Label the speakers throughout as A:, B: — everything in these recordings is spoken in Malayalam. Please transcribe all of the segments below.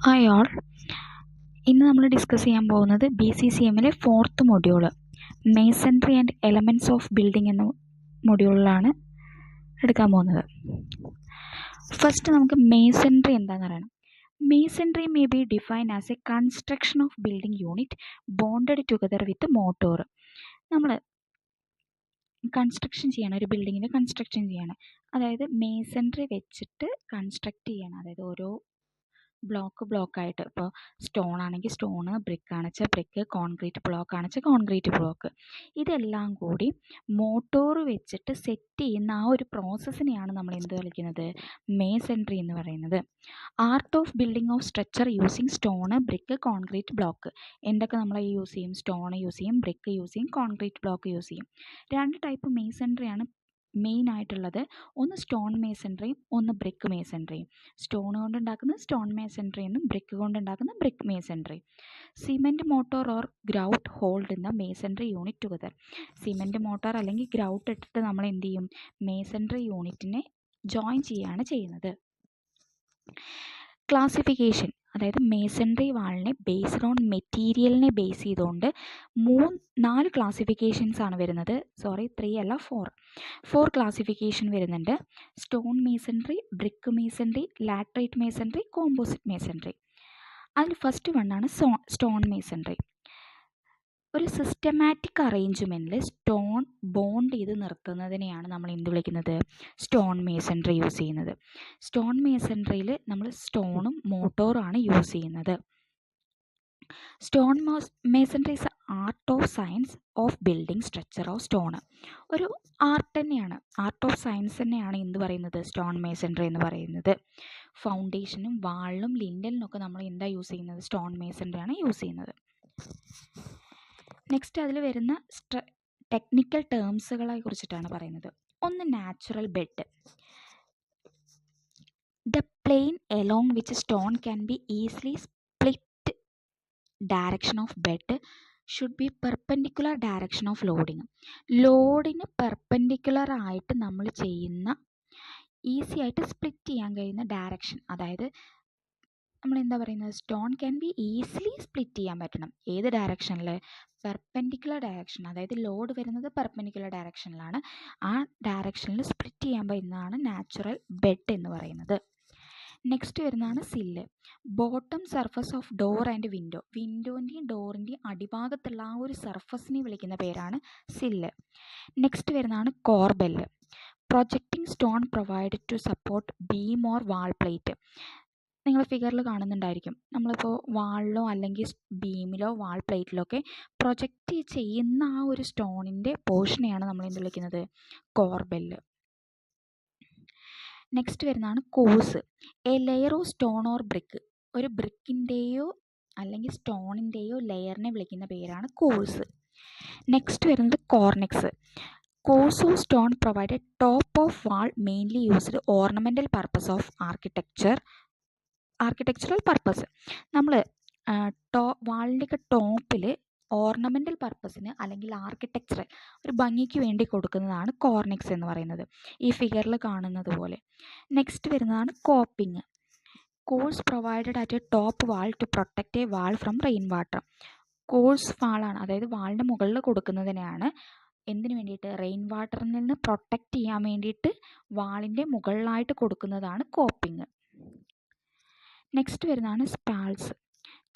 A: Hi all. ഇന്ന് നമ്മൾ ഡിസ്കസ് ചെയ്യാൻ പോകുന്നത് BCCMലെ 4th module masonry and elements of building എന്ന മൊഡ്യൂളിലാണ് എടുക്കാൻ പോകുന്നത്. ഫസ്റ്റ് നമുക്ക് മേസൺട്രി എന്താണെന്ന് അറിയണം. Masonry may be defined as A construction of building unit bonded together with motor. നമ്മൾ കൺസ്ട്രക്ഷൻ ചെയ്യണം, ഒരു ബിൽഡിങ്ങിൻ്റെ കൺസ്ട്രക്ഷൻ ചെയ്യണം, അതായത് മേസൺട്രി വെച്ചിട്ട് കൺസ്ട്രക്റ്റ് ചെയ്യണം. അതായത് ഓരോ ബ്ലോക്കായിട്ട്, ഇപ്പോൾ സ്റ്റോൺ ആണെങ്കിൽ സ്റ്റോണ്, ബ്രിക്ക് ആണെച്ചാൽ ബ്രിക്ക്, കോൺക്രീറ്റ് ബ്ലോക്ക് ആണെച്ചാൽ കോൺക്രീറ്റ് ബ്ലോക്ക്, ഇതെല്ലാം കൂടി മോട്ടോർ വെച്ചിട്ട് സെറ്റ് ചെയ്യുന്ന ആ ഒരു പ്രോസസ്സിനെയാണ് നമ്മൾ എന്ത് വിളിക്കുന്നത്, മേസൺട്രി എന്ന് പറയുന്നത്. Art of building of structure using stone, brick, concrete block. എന്തൊക്കെ നമ്മൾ യൂസ് ചെയ്യും? സ്റ്റോൺ യൂസ് ചെയ്യും, ബ്രിക്ക് യൂസ് ചെയ്യും, കോൺക്രീറ്റ് ബ്ലോക്ക് യൂസ് ചെയ്യും. 2 ടൈപ്പ് മേസൺട്രിയാണ് മെയിൻ ആയിട്ടുള്ളത്. ഒന്ന് സ്റ്റോൺ മേസൺട്രിയും ഒന്ന് ബ്രിക്ക് മേസൺട്രിയും. സ്റ്റോൺ കൊണ്ടുണ്ടാക്കുന്ന സ്റ്റോൺ മേസൺട്രി എന്നും ബ്രിക്ക് കൊണ്ടുണ്ടാക്കുന്ന brick masonry. Cement motor or grout hold in the masonry unit together. Cement motor അല്ലെങ്കിൽ ഗ്രൗട്ട് ഇട്ടിട്ട് നമ്മൾ എന്ത് ചെയ്യും? മേസൺട്രി യൂണിറ്റിനെ ജോയിൻ ചെയ്യുകയാണ് ചെയ്യുന്നത്. ക്ലാസിഫിക്കേഷൻ, അതായത് മേസൺട്രി വാളിനെ ബേസ്ഡ് ഓൺ മെറ്റീരിയലിനെ ബേസ് ചെയ്തുകൊണ്ട് 4 ക്ലാസിഫിക്കേഷൻസ് ആണ് വരുന്നത്. 3 അല്ല 4 ക്ലാസിഫിക്കേഷൻ വരുന്നുണ്ട്. Stone masonry, brick masonry, laterite masonry, composite masonry. അതിൽ ഫസ്റ്റ് വണ്ണാണ് സ്റ്റോൺ മേസൺട്രി. ഒരു സിസ്റ്റമാറ്റിക് അറേഞ്ച്മെൻറ്റിൽ സ്റ്റോൺ ബോണ്ട് ചെയ്ത് നിർത്തുന്നതിനെയാണ് നമ്മൾ എന്ത് വിളിക്കുന്നത്? സ്റ്റോൺ മേസൺട്രി യൂസ് ചെയ്യുന്നത്. സ്റ്റോൺ മേസൺട്രിയിൽ നമ്മൾ സ്റ്റോണും മോട്ടോറുമാണ് യൂസ് ചെയ്യുന്നത്. Stone masonry is art of science of building structure of stone. ഒരു ആർട്ട് തന്നെയാണ്, ആർട്ട് ഓഫ് സയൻസ് തന്നെയാണ് എന്ത് പറയുന്നത്? സ്റ്റോൺ മേസൺട്രി എന്ന് പറയുന്നത്. ഫൗണ്ടേഷനും വാളിലും ലിൻഡലിനൊക്കെ നമ്മൾ എന്താ യൂസ് ചെയ്യുന്നത്? സ്റ്റോൺ മേസൺട്രിയാണ് യൂസ് ചെയ്യുന്നത്. നെക്സ്റ്റ് അതിൽ വരുന്ന ടെക്നിക്കൽ ടേംസുകളെ കുറിച്ചിട്ടാണ് പറയുന്നത്. ഒന്ന് natural bed. The plain along which stone can be easily split direction of bed should be perpendicular direction of loading. ലോഡിന് പെർപെൻഡിക്കുലർ ആയിട്ട് നമ്മൾ ചെയ്യുന്ന, ഈസി ആയിട്ട് സ്പ്ലിറ്റ് ചെയ്യാൻ കഴിയുന്ന ഡയറക്ഷൻ, അതായത് നമ്മൾ എന്താ പറയുന്നത്? Stone can be easily split ചെയ്യാൻ പറ്റണം. ഏത് ഡയറക്ഷനിൽ? Perpendicular direction. അതായത് ലോഡ് വരുന്നത് പെർപെൻഡിക്കുലർ ഡയറക്ഷനിലാണ്. ആ ഡയറക്ഷനിൽ സ്പ്ലിറ്റ് ചെയ്യാൻ പറ്റുന്നതാണ് നാച്ചുറൽ ബെഡ് എന്ന് പറയുന്നത്. നെക്സ്റ്റ് വരുന്നതാണ് sill. Bottom surface of door and window. വിൻഡോൻ്റെയും ഡോറിൻ്റെയും അടിഭാഗത്തുള്ള ആ ഒരു സർഫസിനെ വിളിക്കുന്ന പേരാണ് സില്ല്. നെക്സ്റ്റ് വരുന്നതാണ് corbel. Projecting stone provided to support beam or wall plate. നിങ്ങൾ ഫിഗറിൽ കാണുന്നുണ്ടായിരിക്കും, നമ്മളിപ്പോൾ വാളിലോ അല്ലെങ്കിൽ ബീമിലോ വാൾ പ്ലേറ്റിലോ ഒക്കെ പ്രൊജക്റ്റ് ചെയ്യുന്ന ആ ഒരു സ്റ്റോണിൻ്റെ പോർഷനെയാണ് നമ്മൾ എന്ത് വിളിക്കുന്നത്? കോർബെല്ല്. നെക്സ്റ്റ് വരുന്നതാണ് course. A layer of stone or brick. ഒരു ബ്രിക്കിൻ്റെയോ അല്ലെങ്കിൽ സ്റ്റോണിൻ്റെയോ ലെയറിനെ വിളിക്കുന്ന പേരാണ് കോഴ്സ്. നെക്സ്റ്റ് വരുന്നത് cornice. Course of stone provided top of wall mainly used ornamental purpose of architectural purpose. നമ്മൾ വാളിൻ്റെയൊക്കെ ടോപ്പിൽ ഓർണമെൻ്റൽ പർപ്പസിന് അല്ലെങ്കിൽ ആർക്കിടെക്ചറൽ ഒരു ഭംഗിക്ക് വേണ്ടി കൊടുക്കുന്നതാണ് കോർണിക്സ് എന്ന് പറയുന്നത്, ഈ ഫിഗറിൽ കാണുന്നത് പോലെ. നെക്സ്റ്റ് വരുന്നതാണ് coping. Course provided at a top wall to protect a wall from rain water. Course വാളാണ്, അതായത് വാളിൻ്റെ മുകളിൽ കൊടുക്കുന്നതിനാണ് എന്തിനു വേണ്ടിയിട്ട്? റെയിൻ വാട്ടറിൽ നിന്ന് പ്രൊട്ടക്റ്റ് ചെയ്യാൻ വേണ്ടിയിട്ട് വാളിൻ്റെ മുകളിലായിട്ട് കൊടുക്കുന്നതാണ് കോപ്പിംഗ്. നെക്സ്റ്റ് വരുന്നതാണ് spalls.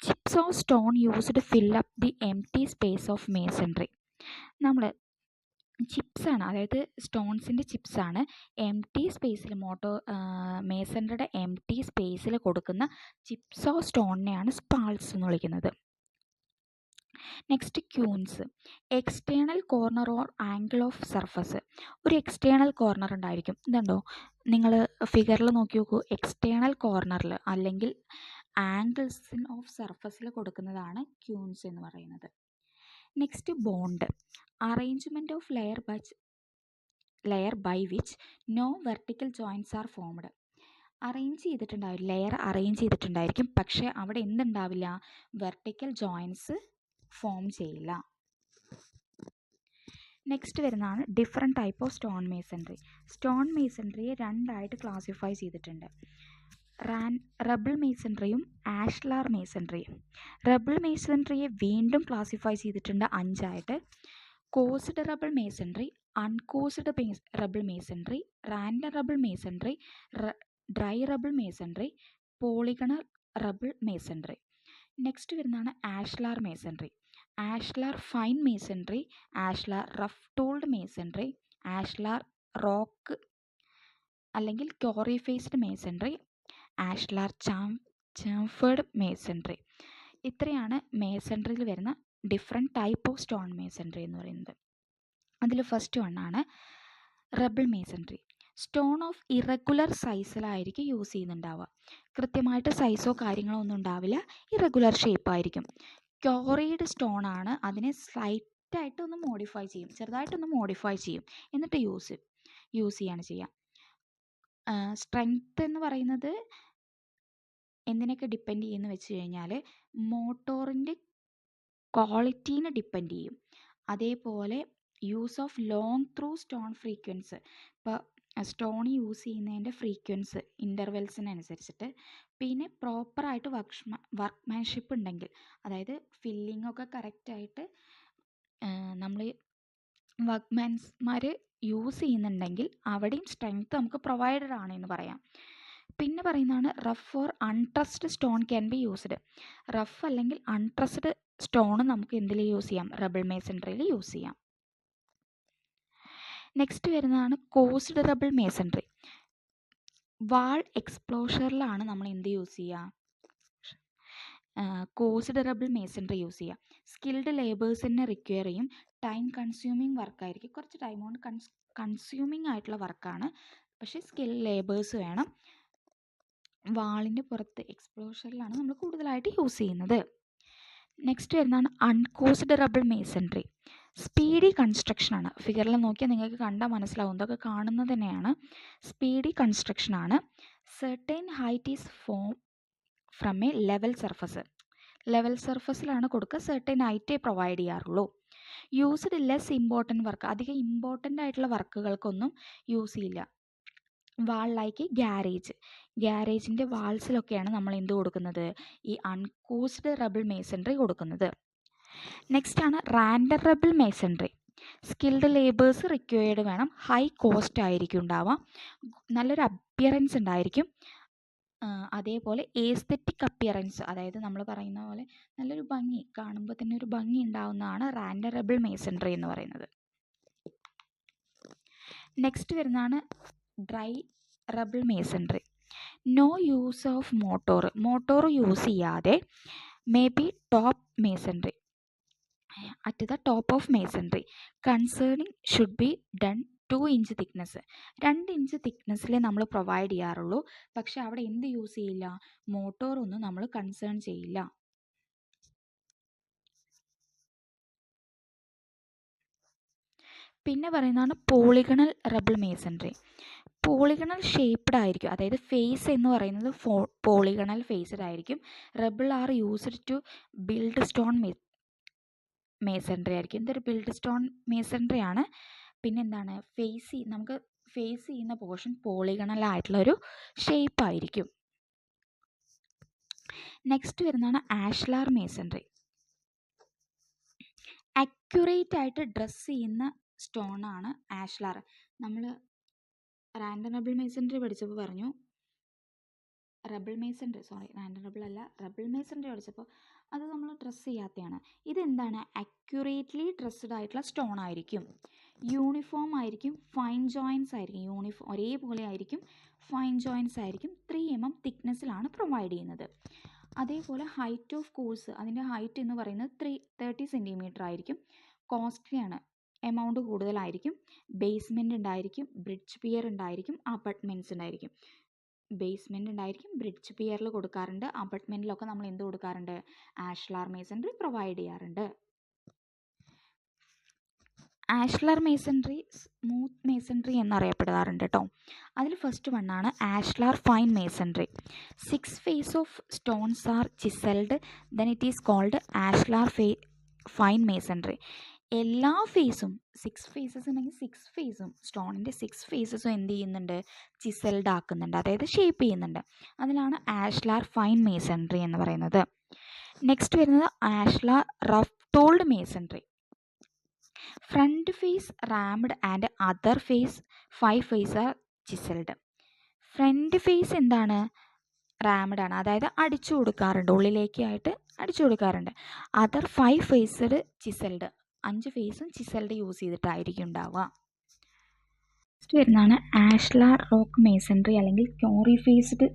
A: Chips of stone used fill up the empty space of masonry. നമ്മൾ ചിപ്സാണ്, അതായത് സ്റ്റോൺസിൻ്റെ ചിപ്സാണ് എംപ്റ്റി സ്പേസിൽ, മേസൺട്രിയുടെ എംപ്റ്റി സ്പേസിൽ കൊടുക്കുന്ന ചിപ്സ് ഓഫ് സ്റ്റോണിനെയാണ് സ്പാൾസ് എന്ന് വിളിക്കുന്നത്. Next queens. External corner or angle of surface. ഒരു എക്സ്റ്റേണൽ കോർണർ ഉണ്ടായിരിക്കും, ഇതുണ്ടോ നിങ്ങൾ ഫിഗറിൽ നോക്കി നോക്കൂ. എക്സ്റ്റേണൽ കോർണറിൽ അല്ലെങ്കിൽ ആംഗിൾസ് ഓഫ് സർഫസിൽ കൊടുക്കുന്നതാണ് ക്യൂൻസ് എന്ന് പറയുന്നത്. Next bond. Arrangement of layer by which no vertical joints are formed. Layer arrange ചെയ്തിട്ടുണ്ടായിരിക്കും, പക്ഷേ അവിടെ എന്തുണ്ടാവില്ല? വെർട്ടിക്കൽ ജോയിൻറ്റ്സ് ഫോം ചെയ്യില്ല. നെക്സ്റ്റ് വരുന്നതാണ് different type of stone masonry. Stone മേസൺട്രിയെ 2 ആയിട്ട് ക്ലാസിഫൈ ചെയ്തിട്ടുണ്ട്. റബിൾ മേസൺറിയും ആഷ്ലാർ മേസൺറിയും. റബിൾ മേസൺറിയെ വീണ്ടും ക്ലാസിഫൈ ചെയ്തിട്ടുണ്ട് 5ആയിട്ട്. Coursed rubble masonry, uncoursed rubble masonry, random rubble masonry, dry rubble masonry, polygonal rubble masonry. Next വരുന്നതാണ് ashlar masonry. Ashlar fine masonry, ashlar rough tooled masonry, ashlar rock അല്ലെങ്കിൽ quarry faced masonry, ashlar chamfered masonry. ഇത്രയാണ് മേസൺറിയിൽ വരുന്ന different type of stone masonry എന്ന് പറയുന്നത്. അതിൽ ഫസ്റ്റ് വണ്ണാണ് rubble masonry. Stone of irregular സൈസിലായിരിക്കും യൂസ് ചെയ്യുന്നുണ്ടാവുക. കൃത്യമായിട്ട് സൈസോ കാര്യങ്ങളോ ഒന്നും ഉണ്ടാവില്ല, ഇറഗുലർ ഷേപ്പായിരിക്കും. ക്യോറീഡ് സ്റ്റോൺ ആണ്, അതിനെ സ്ലൈറ്റായിട്ട് ഒന്ന് മോഡിഫൈ ചെയ്യും, ചെറുതായിട്ടൊന്ന് മോഡിഫൈ ചെയ്യും, എന്നിട്ട് യൂസ് ചെയ്യാണ് ചെയ്യുക. സ്ട്രെങ്ത് എന്ന് പറയുന്നത് എന്തിനൊക്കെ ഡിപ്പെൻഡ് ചെയ്യുമെന്ന് വെച്ച് കഴിഞ്ഞാൽ മോട്ടോറിൻ്റെ ക്വാളിറ്റീനെ ഡിപ്പെൻഡ് ചെയ്യും. അതേപോലെ use of long through stone frequents, ഇപ്പോൾ സ്റ്റോൺ യൂസ് ചെയ്യുന്നതിൻ്റെ ഫ്രീക്വൻസ് ഇൻ്റർവെൽസിനനുസരിച്ചിട്ട്, പിന്നെ പ്രോപ്പറായിട്ട് വർക്ക്മാൻഷിപ്പ് ഉണ്ടെങ്കിൽ, അതായത് ഫില്ലിംഗ് ഒക്കെ കറക്റ്റായിട്ട് നമ്മൾ വർക്ക്മാൻസ്മാർ യൂസ് ചെയ്യുന്നുണ്ടെങ്കിൽ അവിടെയും സ്ട്രെങ്ത് നമുക്ക് പ്രൊവൈഡഡ് ആണ് എന്ന് പറയാം. പിന്നെ പറയുന്നതാണ് rough or undressed stone can be used. Rough അല്ലെങ്കിൽ അൺട്രസ്ഡ് സ്റ്റോൺ നമുക്ക് എന്തിൽ യൂസ് ചെയ്യാം? റബിൾ മേസൺറിയിൽ യൂസ് ചെയ്യാം. നെക്സ്റ്റ് വരുന്നതാണ് കോസ്ഡ് റബിൾ മേസൺറി. വാൾ എക്സ്പ്ലോഷറിലാണ് നമ്മൾ എന്ത് യൂസ് ചെയ്യുക? കോസ്ഡ് റബിൾ മേസൺറി യൂസ് ചെയ്യുക. സ്കിൽഡ് ലേബേഴ്സിനെ റിക്വയർ ചെയ്യും, ടൈം കൺസ്യൂമിങ് വർക്കായിരിക്കും, കുറച്ച് ടൈം കൊണ്ട് കൺസ്യൂമിങ് ആയിട്ടുള്ള വർക്കാണ്, പക്ഷേ സ്കിൽ ലേബേഴ്സ് വേണം. വാളിൻ്റെ പുറത്ത് എക്സ്പ്ലോഷറിലാണ് നമ്മൾ കൂടുതലായിട്ട് യൂസ് ചെയ്യുന്നത്. നെക്സ്റ്റ് വരുന്നതാണ് അൺകോസ്ഡ് റബിൾ മേസൺറി. സ്പീഡി കൺസ്ട്രക്ഷനാണ്. ഫിഗറിൽ നോക്കിയാൽ നിങ്ങൾക്ക് കണ്ടാൽ മനസ്സിലാവും, ഇതൊക്കെ കാണുന്നത് തന്നെയാണ്. സ്പീഡി കൺസ്ട്രക്ഷനാണ്. Certain height is form from a level surface. Level സർഫസിലാണ് കൊടുക്കുക, സെർട്ടൈൻ ഹൈറ്റേ പ്രൊവൈഡ് ചെയ്യാറുള്ളൂ. യൂസ്ഡ് ലെസ് ഇമ്പോർട്ടൻറ്റ് വർക്ക്, അധികം ഇമ്പോർട്ടൻ്റ് ആയിട്ടുള്ള വർക്കുകൾക്കൊന്നും യൂസ് ചെയ്യില്ല. വാൾ ലൈക്ക് ഗ്യാരേജിൻ്റെ വാൾസിലൊക്കെയാണ് നമ്മൾ എന്ത് കൊടുക്കുന്നത്? ഈ അൺകോസ്ഡ് റബിൾ മേസൺറി കൊടുക്കുന്നത്. നെക്സ്റ്റ് ആണ് random rubble masonry. Skilled labours required വേണം, ഹൈ കോസ്റ്റ് ആയിരിക്കും ഉണ്ടാവുക, നല്ലൊരു അപ്പിയറൻസ് ഉണ്ടായിരിക്കും. അതേപോലെ ഏസ്തെറ്റിക് അപ്പിയറൻസ്, അതായത് നമ്മൾ പറയുന്ന പോലെ നല്ലൊരു ഭംഗി, കാണുമ്പോൾ തന്നെ ഒരു ഭംഗി ഉണ്ടാവുന്നതാണ് റാൻഡം റബിൾ മേസൺറി എന്ന് പറയുന്നത്. നെക്സ്റ്റ് വരുന്നതാണ് dry rubble masonry. No use of mortar use ചെയ്യാതെ may be top masonry at the top of masonry. Concerning should be done 2 inch thickness. 2 inch തിക്നെസ്സിൽ നമ്മൾ പ്രൊവൈഡ് ചെയ്യാറുള്ളൂ, പക്ഷെ അവിടെ എന്ത് യൂസ് ചെയ്യില്ല? മോട്ടോറൊന്നും നമ്മൾ കൺസേൺ ചെയ്യില്ല. പിന്നെ പറയുന്നതാണ് polygonal rubble masonry. Polygonal shaped ആയിരിക്കും, അതായത് ഫേസ് എന്ന് പറയുന്നത് പോളിഗണൽ ഫേസ്ഡ് ആയിരിക്കും. Rubble are used to build stone masonry ആയിരിക്കും. ഇതൊരു ബിൽഡ് സ്റ്റോൺ മേസൺറി ആണ്. പിന്നെ എന്താണ്? നമുക്ക് ഫേസ് ചെയ്യുന്ന പോർഷൻ പോളിഗണൽ ആയിട്ടുള്ളൊരു ഷേപ്പ് ആയിരിക്കും. നെക്സ്റ്റ് വരുന്നതാണ് ആഷ്ലാർ മേസൺറി. അക്യുറേറ്റ് ആയിട്ട് ഡ്രസ് ചെയ്യുന്ന സ്റ്റോൺ ആണ് ആഷ്ലാർ. നമ്മൾ റാൻഡം റബിൾ മേസൺറി പഠിച്ചപ്പോൾ പറഞ്ഞു, റബിൾ മേസൺറി പഠിച്ചപ്പോൾ അത് നമ്മൾ ഡ്രസ് ചെയ്യാത്തതാണ്. ഇതെന്താണ്? അക്യുറേറ്റ്ലി ഡ്രസ്ഡ് ആയിട്ടുള്ള സ്റ്റോൺ ആയിരിക്കും, യൂണിഫോം ആയിരിക്കും, ഫൈൻ ജോയിൻസ് ആയിരിക്കും, ഒരേപോലെ ആയിരിക്കും, ഫൈൻ ജോയിൻസ് ആയിരിക്കും, 3 mm തിക്നെസ്സിലാണ് പ്രൊവൈഡ് ചെയ്യുന്നത്. അതേപോലെ ഹൈറ്റ് ഓഫ് കോഴ്സ്, അതിൻ്റെ ഹൈറ്റ് എന്ന് പറയുന്നത് 30 cm ആയിരിക്കും. കോസ്റ്റ്ലി ആണ്, എമൗണ്ട് കൂടുതലായിരിക്കും. ബേസ്മെൻറ്റ് ഉണ്ടായിരിക്കും, ബ്രിഡ്ജ് പിയർ ഉണ്ടായിരിക്കും, അപ്പാർട്ട്മെൻറ്റ്സ് ഉണ്ടായിരിക്കും. ബേസ്മെൻറ്റ് ഉണ്ടായിരിക്കും, ബ്രിഡ്ജ് പിയറിൽ കൊടുക്കാറുണ്ട്, അപ്പാർട്ട്മെൻറ്റിലൊക്കെ നമ്മൾ എന്ത് കൊടുക്കാറുണ്ട്? ആഷ്ലാർ മേസൺറി പ്രൊവൈഡ് ചെയ്യാറുണ്ട്. ആഷ്ലാർ മേസൺറി സ്മൂത്ത് മേസൺറി എന്നറിയപ്പെടാറുണ്ട് കേട്ടോ. അതിൽ ഫസ്റ്റ് വണ്ണാണ് ashlar fine masonry. 6 face of stones are chiselled, then it is called ashlar fine masonry. എല്ലാ ഫേസും 6 ഫേസസ് ഉണ്ടെങ്കിൽ 6 ഫേസും സ്റ്റോണിൻ്റെ 6 ഫേസസും എന്ത് ചെയ്യുന്നുണ്ട്, ചിസൽഡ് ആക്കുന്നുണ്ട്, അതായത് ഷേപ്പ് ചെയ്യുന്നുണ്ട്. അതിലാണ് ആഷ്ലാർ ഫൈൻ മേസൺട്രി എന്ന് പറയുന്നത്. നെക്സ്റ്റ് വരുന്നത് ashlar rough tooled masonry. Front face rammed and other face 5 face are chiselled. Front face എന്താണ്, റാംഡ് ആണ്, അതായത് അടിച്ചു കൊടുക്കാറുണ്ട്, ഉള്ളിലേക്കായിട്ട് അടിച്ചു കൊടുക്കാറുണ്ട്. അതർ 5 ഫേസ്ഡ് ചിസൽഡ്, 5 ഫേസും ചിസൽഡ് യൂസ് ചെയ്തിട്ടായിരിക്കും ഉണ്ടാവുക. നെക്സ്റ്റ് വരുന്നതാണ് ആഷ്ലാർ റോക്ക് മേസൺട്രി അല്ലെങ്കിൽ quarry faced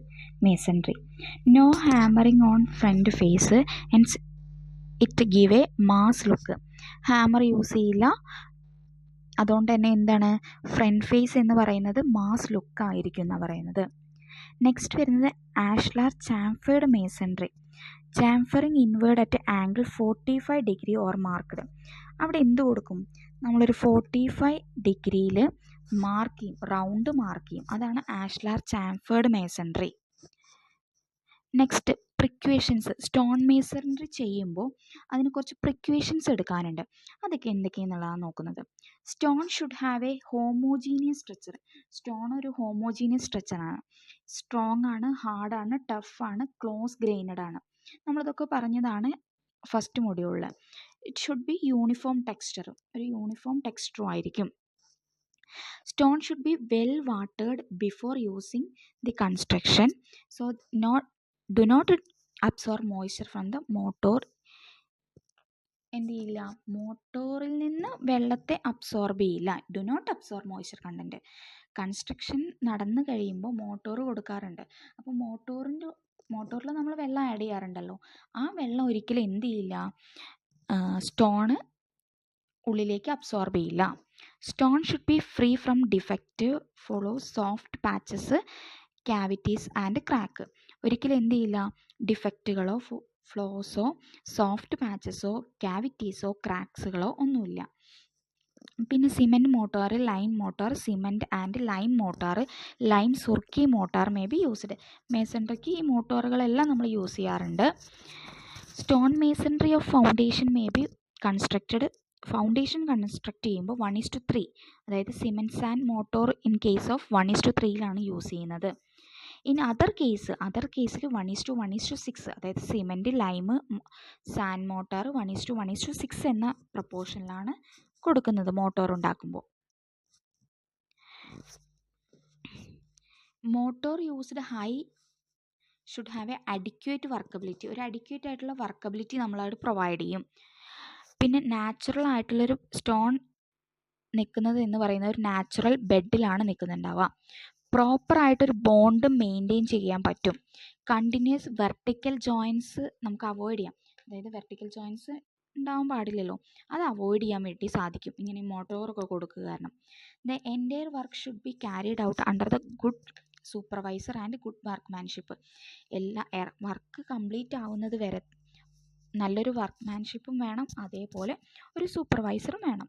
A: masonry. No hammering on front face and it give a mass look. Hammer use ചെയ്യില്ല, അതുകൊണ്ട് തന്നെ എന്താണ്, ഫ്രണ്ട് ഫേസ് എന്ന് പറയുന്നത് മാസ് ലുക്ക് ആയിരിക്കും എന്നാണ് പറയുന്നത്. നെക്സ്റ്റ് വരുന്നത് ashlar chamfered masonry. Chamfering inward at angle 45 degree or marked. അവിടെ എന്ത് കൊടുക്കും, നമ്മളൊരു 45 ഡിഗ്രിയിൽ മാർക്ക് ചെയ്യും, റൗണ്ട് മാർക്ക് ചെയ്യും, അതാണ് ashlar chamfered masonry. Next precautions. Stone masonry ചെയ്യുമ്പോൾ അതിന് കുറച്ച് പ്രിക്വേഷൻസ് എടുക്കാനുണ്ട്. അതൊക്കെ എന്തൊക്കെയാണെന്നുള്ളതാണ് നോക്കുന്നത്. Stone should have A homogeneous structure. Stone ഒരു ഹോമോജീനിയസ് സ്ട്രക്ചറാണ്. സ്ട്രോങ് ആണ്, ഹാർഡാണ്, ടഫാണ്, ക്ലോസ് ഗ്രെയിനഡ് ആണ്. നമ്മളിതൊക്കെ പറഞ്ഞതാണ് ഫസ്റ്റ് മൊഡ്യൂളിൽ. It should be uniform texture, ഒരു യൂണിഫോം ടെക്സ്ചറും ആയിരിക്കും. Stone should be well watered before using the construction, so do not absorb moisture from the motor. എന്ത് ചെയ്യില്ല, മോട്ടോറിൽ നിന്ന് വെള്ളത്തെ അബ്സോർബ് ചെയ്യില്ല. Do not absorb moisture content. Construction നടന്നു കഴിയുമ്പോൾ മോട്ടോർ കൊടുക്കാറുണ്ട്. അപ്പോൾ മോട്ടോറിൽ നമ്മൾ വെള്ളം ആഡ് ചെയ്യാറുണ്ടല്ലോ, ആ വെള്ളം ഒരിക്കലും എന്ത് ചെയ്യില്ല, സ്റ്റോണ് ഉള്ളിലേക്ക് അബ്സോർബ് ചെയ്യില്ല. Stone should be free from defective follow soft patches, cavities and crack. ഒരിക്കലും എന്ത് ചെയ്യില്ല, ഡിഫക്റ്റുകളോ ഫ്ലോസോ സോഫ്റ്റ് പാച്ചസോ ക്യാവിറ്റീസോ ക്രാക്സുകളോ ഒന്നുമില്ല. പിന്നെ cement mortar, lime mortar, cement and lime mortar, lime surkhi mortar may be used. മേസൺട്രിക്ക് ഈ മോട്ടോറുകളെല്ലാം നമ്മൾ യൂസ് ചെയ്യാറുണ്ട്. Stone masonry of foundation may be constructed. Foundation construct ചെയ്യുമ്പോൾ 1:3, അതായത് cement sand mortar in case of 1:3 use ചെയ്യുന്നത്. ഇൻ അതർ കേസിൽ 1:1:6, അതായത് സിമെൻറ്റ്, ലൈമ്, സാൻഡ് മോട്ടോർ 1:1:6 എന്ന പ്രപ്പോർഷനിലാണ് കൊടുക്കുന്നത് മോട്ടോർ ഉണ്ടാക്കുമ്പോൾ. Motor used high should have A adequate workability. ഒരു അഡിക്വേറ്റ് ആയിട്ടുള്ള വർക്കബിലിറ്റി നമ്മളവിടെ പ്രൊവൈഡ് ചെയ്യും. പിന്നെ നാച്ചുറൽ ആയിട്ടുള്ളൊരു സ്റ്റോൺ നിൽക്കുന്നത് എന്ന് പറയുന്നത് ഒരു നാച്ചുറൽ ബെഡിലാണ് നിൽക്കുന്നുണ്ടാവുക. പ്രോപ്പറായിട്ടൊരു ബോണ്ട് മെയിൻറ്റെയിൻ ചെയ്യാൻ പറ്റും. കണ്ടിന്യൂസ് വെർട്ടിക്കൽ ജോയിൻസ് നമുക്ക് അവോയ്ഡ് ചെയ്യാം, അതായത് വെർട്ടിക്കൽ ജോയിൻസ് ഉണ്ടാവാൻ പാടില്ലല്ലോ, അത് അവോയ്ഡ് ചെയ്യാൻ വേണ്ടി സാധിക്കും ഇങ്ങനെ മോട്ടോറൊക്കെ കൊടുക്കുക കാരണം. The entire work should be carried out under the good supervisor and good workmanship. എല്ലാ വർക്ക് കംപ്ലീറ്റ് ആവുന്നത് വരെ നല്ലൊരു വർക്ക്മാൻഷിപ്പും വേണം, അതേപോലെ ഒരു സൂപ്പർവൈസറും വേണം.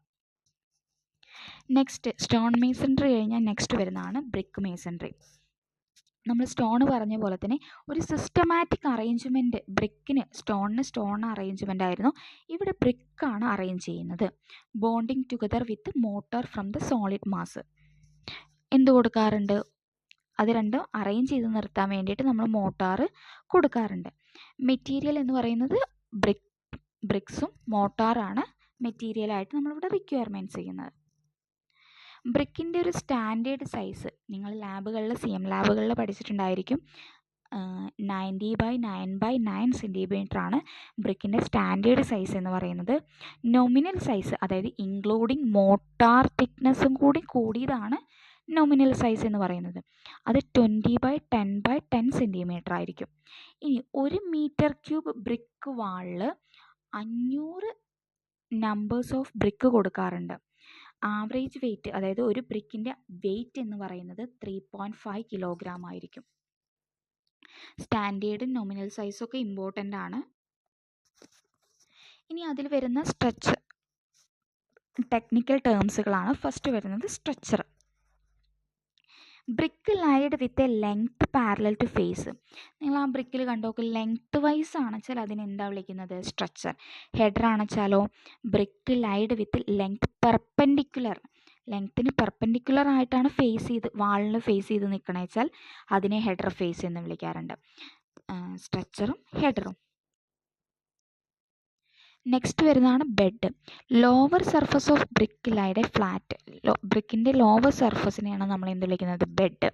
A: നെക്സ്റ്റ് സ്റ്റോൺ മേസൺട്രി കഴിഞ്ഞാൽ നെക്സ്റ്റ് വരുന്നതാണ് ബ്രിക്ക് മേസൺട്രി. നമ്മൾ സ്റ്റോൺ പറഞ്ഞ പോലെ തന്നെ ഒരു സിസ്റ്റമാറ്റിക് അറേഞ്ച്മെൻറ്റ് ബ്രിക്കിന്, സ്റ്റോൺ അറേഞ്ച്മെൻ്റ് ആയിരുന്നു. ഇവിടെ ബ്രിക്കാണ് അറേഞ്ച് ചെയ്യുന്നത്. Bonding together with motor from the solid mass. എന്ത് കൊടുക്കാറുണ്ട്, അത് രണ്ടും അറേഞ്ച് ചെയ്ത് നിർത്താൻ വേണ്ടിയിട്ട് നമ്മൾ മോട്ടാർ കൊടുക്കാറുണ്ട്. മെറ്റീരിയൽ എന്ന് പറയുന്നത് ബ്രിക്സും മോട്ടാറാണ് മെറ്റീരിയലായിട്ട് നമ്മളിവിടെ റിക്വയർമെൻറ്റ്സ് ചെയ്യുന്നത്. ബ്രിക്കിൻ്റെ ഒരു സ്റ്റാൻഡേർഡ് സൈസ് നിങ്ങൾ CM ലാബുകളിൽ പഠിച്ചിട്ടുണ്ടായിരിക്കും. 90x9x9 സെൻറ്റിമീറ്റർ ആണ് ബ്രിക്കിൻ്റെ സ്റ്റാൻഡേർഡ് സൈസ് എന്ന് പറയുന്നത്. നോമിനൽ സൈസ്, അതായത് ഇൻക്ലൂഡിങ് മോട്ടാർ തിക്നെസ്സും കൂടിയതാണ് നോമിനൽ സൈസ് എന്ന് പറയുന്നത്. അത് 20x10x10 സെൻറ്റിമീറ്റർ ആയിരിക്കും. ഇനി 1 മീറ്റർ ക്യൂബ് ബ്രിക്ക് വാളിൽ 500 നമ്പേഴ്സ് ഓഫ് ബ്രിക്ക് കൊടുക്കാറുണ്ട്. ആവറേജ് വെയ്റ്റ്, അതായത് ഒരു ബ്രിക്കിൻ്റെ വെയ്റ്റ് എന്ന് പറയുന്നത് 3.5 കിലോഗ്രാം ആയിരിക്കും. സ്റ്റാൻഡേർഡ് നോമിനൽ സൈസൊക്കെ ഇമ്പോർട്ടൻ്റ് ആണ്. ഇനി അതിൽ വരുന്ന സ്ട്രക്ചർ ടെക്നിക്കൽ ടേംസുകളാണ്. ഫസ്റ്റ് വരുന്നത് structure. Brick laid with a length parallel to face. നിങ്ങൾ ആ ബ്രിക്കിൽ കണ്ടോക്ക് ലെങ്ത് വൈസ് ആണെച്ചാൽ അതിന് എന്താ വിളിക്കുന്നത്? സ്ട്രക്ചർ. ഹെഡർ ആണെച്ചാലോ ബ്രിക്ക് ലൈഡ് വിത്ത് ലെങ്ത് പെർപെൻഡിക്കുലർ, ലെങ്ത്തിന് പെർപെൻഡിക്കുലർ ആയിട്ടാണ് ഫേസ് ചെയ്ത് വാളിന് ഫേസ് ചെയ്ത് നിൽക്കണ വെച്ചാൽ അതിനെ ഹെഡർ ഫേസ് എന്ന് വിളിക്കാറുണ്ട്. സ്ട്രക്ചറും ഹെഡറും. നെക്സ്റ്റ് വരുന്നതാണ് bed. Lower surface of brick laid a flat. ബ്രിക്കിൻ്റെ ലോവർ സർഫസിനെയാണ് നമ്മൾ എന്ത് വിളിക്കുന്നത്? ബെഡ്.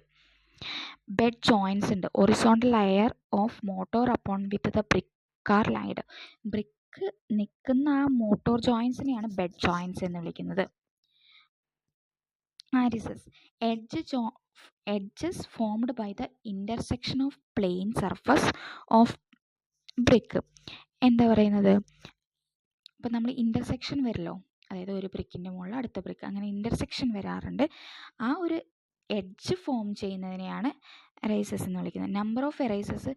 A: ബെഡ് ജോയിൻസ് ഉണ്ട്. Horizontal layer of mortar upon with the brick are laid. Brick നിൽക്കുന്ന ആ മോട്ടോർ ജോയിൻസിനെയാണ് ബെഡ് ജോയിൻസ് എന്ന് വിളിക്കുന്നത്. ആരിസസ്. edges formed by the intersection of plane surface of brick. എന്താ പറയുന്നത്? ഇപ്പം നമ്മൾ ഇൻ്റർസെക്ഷൻ വരല്ലോ, അതായത് ഒരു ബ്രിക്കിൻ്റെ മുകളിൽ അടുത്ത ബ്രിക്ക്, അങ്ങനെ ഇൻ്റർസെക്ഷൻ വരാറുണ്ട്. ആ ഒരു എഡ്ജ് ഫോം ചെയ്യുന്നതിനെയാണ് എറൈസസ് എന്ന് വിളിക്കുന്നത്. Number of arrises,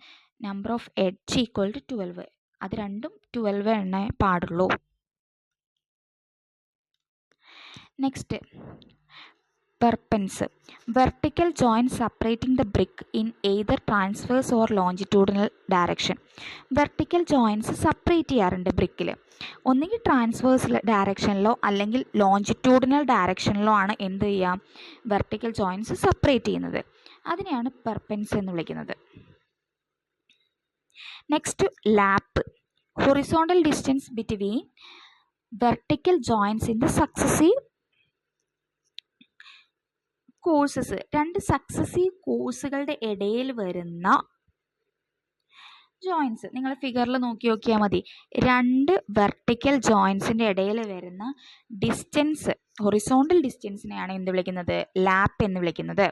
A: number of edge equal to 12. അത് രണ്ടും 12 എണ്ണേ പാടുള്ളൂ. Next perpends. Vertical joint separating the brick in either transverse or longitudinal direction. Vertical joints separate ചെയ്യാറുണ്ട് ബ്രിക്കിൽ. ഒന്നുകിൽ ട്രാൻസ്വേഴ്സ് ഡയറക്ഷനിലോ അല്ലെങ്കിൽ ലോഞ്ചിറ്റ്യൂഡിനൽ ഡയറക്ഷനിലോ ആണ് എന്ത് ചെയ്യുക? വെർട്ടിക്കൽ ജോയിൻറ്റ്സ് സെപ്പറേറ്റ് ചെയ്യുന്നത്. അതിനെയാണ് പെർപെൻസ് എന്ന് വിളിക്കുന്നത്. Next lap. Horizontal distance between vertical joints in the successive courses. രണ്ട് സക്സസീവ് കോഴ്സുകളുടെ ഇടയിൽ വരുന്ന ജോയിൻറ്റ്സ് നിങ്ങൾ ഫിഗറിൽ നോക്കിയാൽ മതി. രണ്ട് വെർട്ടിക്കൽ ജോയിൻറ്റ്സിൻ്റെ ഇടയിൽ വരുന്ന ഡിസ്റ്റൻസ്, ഹൊറിസോണ്ടൽ ഡിസ്റ്റൻസിനെയാണ് എന്ത് വിളിക്കുന്നത്? ലാപ്പ് എന്ന് വിളിക്കുന്നത്.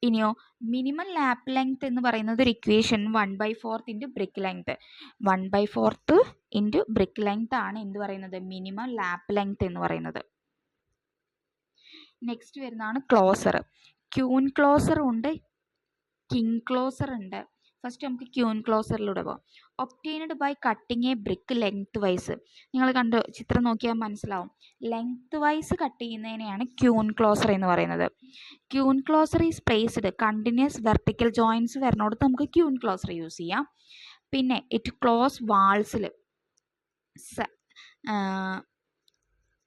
A: ഇനിയോ മിനിമം ലാപ്പ് ലെങ്ത് എന്ന് പറയുന്നത് ഒരു equation 1/4 into brick length. 1/4 into brick length ആണ് എന്ത് പറയുന്നത്? മിനിമം ലാപ്പ് ലെങ്ത് എന്ന് പറയുന്നത്. നെക്സ്റ്റ് വരുന്നതാണ് ക്ലോസർ. ക്യൂൻ ക്ലോസർ ഉണ്ട്, കിങ് ക്ലോസർ ഉണ്ട്. ഫസ്റ്റ് നമുക്ക് ക്യൂൻ ക്ലോസറിലൂടെ പോകാം. Obtained by cutting a brick lengthwise. നിങ്ങൾ കണ്ടു ചിത്രം നോക്കിയാൽ മനസ്സിലാവും. ലെങ്ത് വൈസ് കട്ട് ചെയ്യുന്നതിനെയാണ് ക്യൂൻ ക്ലോസർ എന്ന് പറയുന്നത്. Queen closer is placed continuous vertical joints വരുന്നോടത്ത് നമുക്ക് ക്യൂൻ ക്ലോസർ യൂസ് ചെയ്യാം. പിന്നെ ഇറ്റ് ക്ലോസ് വാൾസിൽ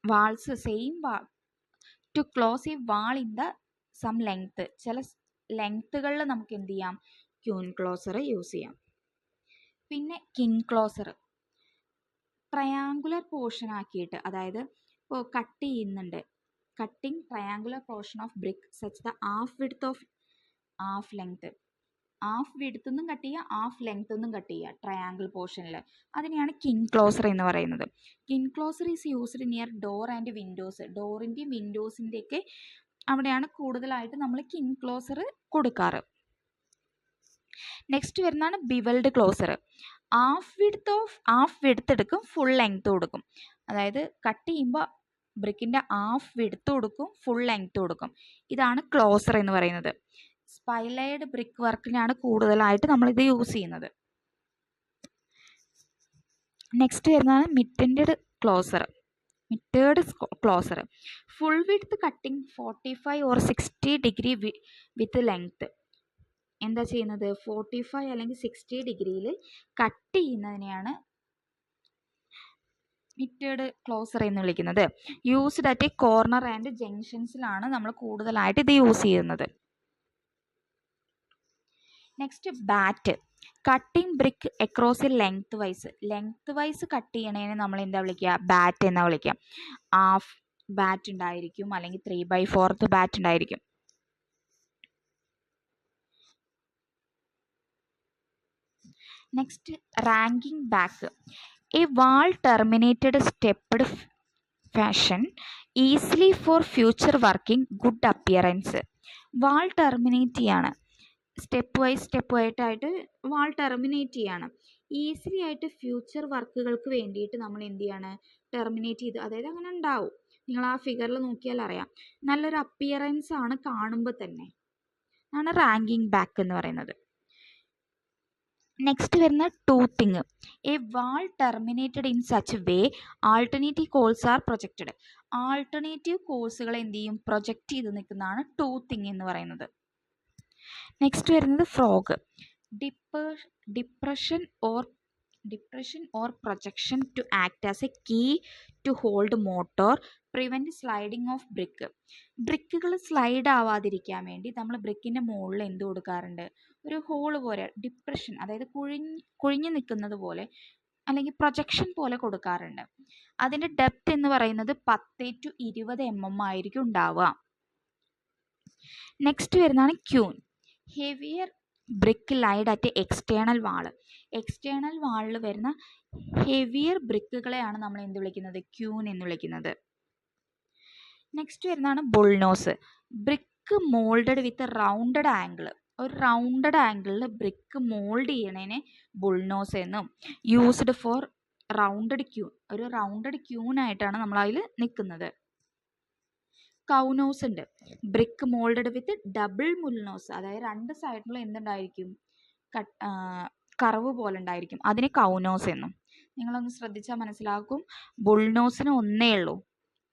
A: walls same to close a wall in the some length. ചില ലെങ്ത്തുകളിൽ നമുക്ക് എന്ത് ചെയ്യാം? ക്യൂൻ ക്ലോസർ യൂസ് ചെയ്യാം. പിന്നെ കിങ് ക്ലോസർ ട്രയാങ്കുലർ പോർഷൻ ആക്കിയിട്ട്, അതായത് ഇപ്പോൾ കട്ട് ചെയ്യുന്നുണ്ട്, cutting triangular portion of brick such the half width of half length. Half width ഒന്നും കട്ട് ചെയ്യുക, ഹാഫ് ലെങ്ത് ഒന്നും കട്ട് ചെയ്യുക ട്രയാങ്കിൾ പോർഷനിൽ. അതിനെയാണ് കിങ് ക്ലോസർ എന്ന് പറയുന്നത്. King closer is used near door and windows. ഡോറിൻ്റെയും വിൻഡോസിൻ്റെയൊക്കെ അവിടെയാണ് കൂടുതലായിട്ട് നമ്മൾ കിങ് ക്ലോസർ കൊടുക്കാറ്. നെക്സ്റ്റ് വരുന്നതാണ് ബിവൽഡ് ക്ലോസർ. ഹാഫ് വിഡ്ത്ത് എടുക്കും, ഫുൾ ലെങ്ത് കൊടുക്കും. അതായത് കട്ട് ചെയ്യുമ്പോൾ ബ്രിക്കിൻ്റെ ഹാഫ് വിഡ്ത്ത് കൊടുക്കും, ഫുൾ ലെങ്ത് കൊടുക്കും. ഇതാണ് ക്ലോസർ എന്ന് പറയുന്നത്. സ്പൈലൈഡ് ബ്രിക്ക് വർക്കിനാണ് കൂടുതലായിട്ട് നമ്മളിത് യൂസ് ചെയ്യുന്നത്. നെക്സ്റ്റ് വരുന്നതാണ് mitred closer. Full width cutting 45 or 60 degree with length. എന്താ ചെയ്യുന്നത്? 45 അല്ലെങ്കിൽ 60 ഡിഗ്രിയിൽ കട്ട് ചെയ്യുന്നതിനെയാണ് മിറ്റേഡ് ക്ലോസർ എന്ന് വിളിക്കുന്നത്. Used at a corner and ജംഗ്ഷൻസിലാണ് നമ്മൾ കൂടുതലായിട്ട് ഇത് യൂസ് ചെയ്യുന്നത്. Next bat. Cutting brick across a lengthwise cut ചെയ്യണതിനെ നമ്മൾ എന്താ വിളിക്കുക? ബാറ്റ് എന്നാ വിളിക്കുക. ഹാഫ് ബാറ്റ് ഉണ്ടായിരിക്കും, അല്ലെങ്കിൽ 3/4 ബാറ്റ് ഉണ്ടായിരിക്കും. Next ranking back. A wall terminated stepped fashion easily for future working good appearance. Wall terminate ചെയ്യാണ്, സ്റ്റെപ്പ് ആയിട്ട് വാൾ ടെർമിനേറ്റ് ചെയ്യാണ്. ഈസിലി ആയിട്ട് ഫ്യൂച്ചർ വർക്കുകൾക്ക് വേണ്ടിയിട്ട് നമ്മൾ എന്ത് ചെയ്യാണ്? ടെർമിനേറ്റ് ചെയ്ത്, അതായത് അങ്ങനെ ഉണ്ടാവും. നിങ്ങൾ ആ ഫിഗറിൽ നോക്കിയാൽ അറിയാം, നല്ലൊരു അപ്പിയറൻസ് ആണ് കാണുമ്പോൾ തന്നെ. ആണ് റാങ്കിങ് ബാക്ക് എന്ന് പറയുന്നത്. നെക്സ്റ്റ് വരുന്ന toothing. A wall terminated in such way alternative course are projected. Alternative കോഴ്സുകൾ എന്ത് ചെയ്യും, പ്രൊജക്റ്റ് ചെയ്ത് നിൽക്കുന്നതാണ് ടൂത്തിങ് എന്ന് പറയുന്നത്. നെക്സ്റ്റ് വരുന്നത് frog. Depression or projection to act as a key to hold mortar prevent sliding of brick. ബ്രിക്കുകൾ സ്ലൈഡ് ആവാതിരിക്കാൻ വേണ്ടി നമ്മൾ ബ്രിക്കിൻ്റെ മുകളിൽ എന്ത് കൊടുക്കാറുണ്ട്, ഒരു ഹോള് പോലെ ഡിപ്രഷൻ, അതായത് കുഴിഞ്ഞു നിൽക്കുന്നത് പോലെ അല്ലെങ്കിൽ പ്രൊജക്ഷൻ പോലെ കൊടുക്കാറുണ്ട്. അതിൻ്റെ ഡെപ്ത് എന്ന് പറയുന്നത് 10 to 20 mm ആയിരിക്കും ഉണ്ടാവുക. നെക്സ്റ്റ് വരുന്നതാണ് quoin. Heavier brick laid at external wall. External വാളിൽ വരുന്ന ഹെവിയർ ബ്രിക്കുകളെയാണ് നമ്മൾ എന്ത് വിളിക്കുന്നത്, ക്യൂൻ എന്ന് വിളിക്കുന്നത്. നെക്സ്റ്റ് വരുന്നതാണ് ബുൾനോസ്. ബ്രിക്ക് മോൾഡഡ് വിത്ത് റൗണ്ടഡ് ആംഗിൾ. ഒരു റൗണ്ടഡ് ആംഗിളിൽ ബ്രിക്ക് മോൾഡ് ചെയ്യണതിനെ ബുൾനോസ് എന്നും, യൂസ്ഡ് ഫോർ റൗണ്ടഡ് ക്യൂൻ. ഒരു റൗണ്ടഡ് ക്യൂൻ ആയിട്ടാണ് നമ്മൾ അതിൽ നിൽക്കുന്നത്. കൗനോസ് ഉണ്ട്. ബ്രിക്ക് മോൾഡഡ് വിത്ത് ഡബിൾ മുൾനോസ്, അതായത് രണ്ട് സൈഡിലും എന്തുണ്ടായിരിക്കും, കർവ് പോലെ ഉണ്ടായിരിക്കും, അതിനെ കൗനോസ് എന്നും. നിങ്ങളൊന്ന് ശ്രദ്ധിച്ചാൽ മനസ്സിലാക്കും. ബുൾനോസിന് ഒന്നേ ഉള്ളൂ,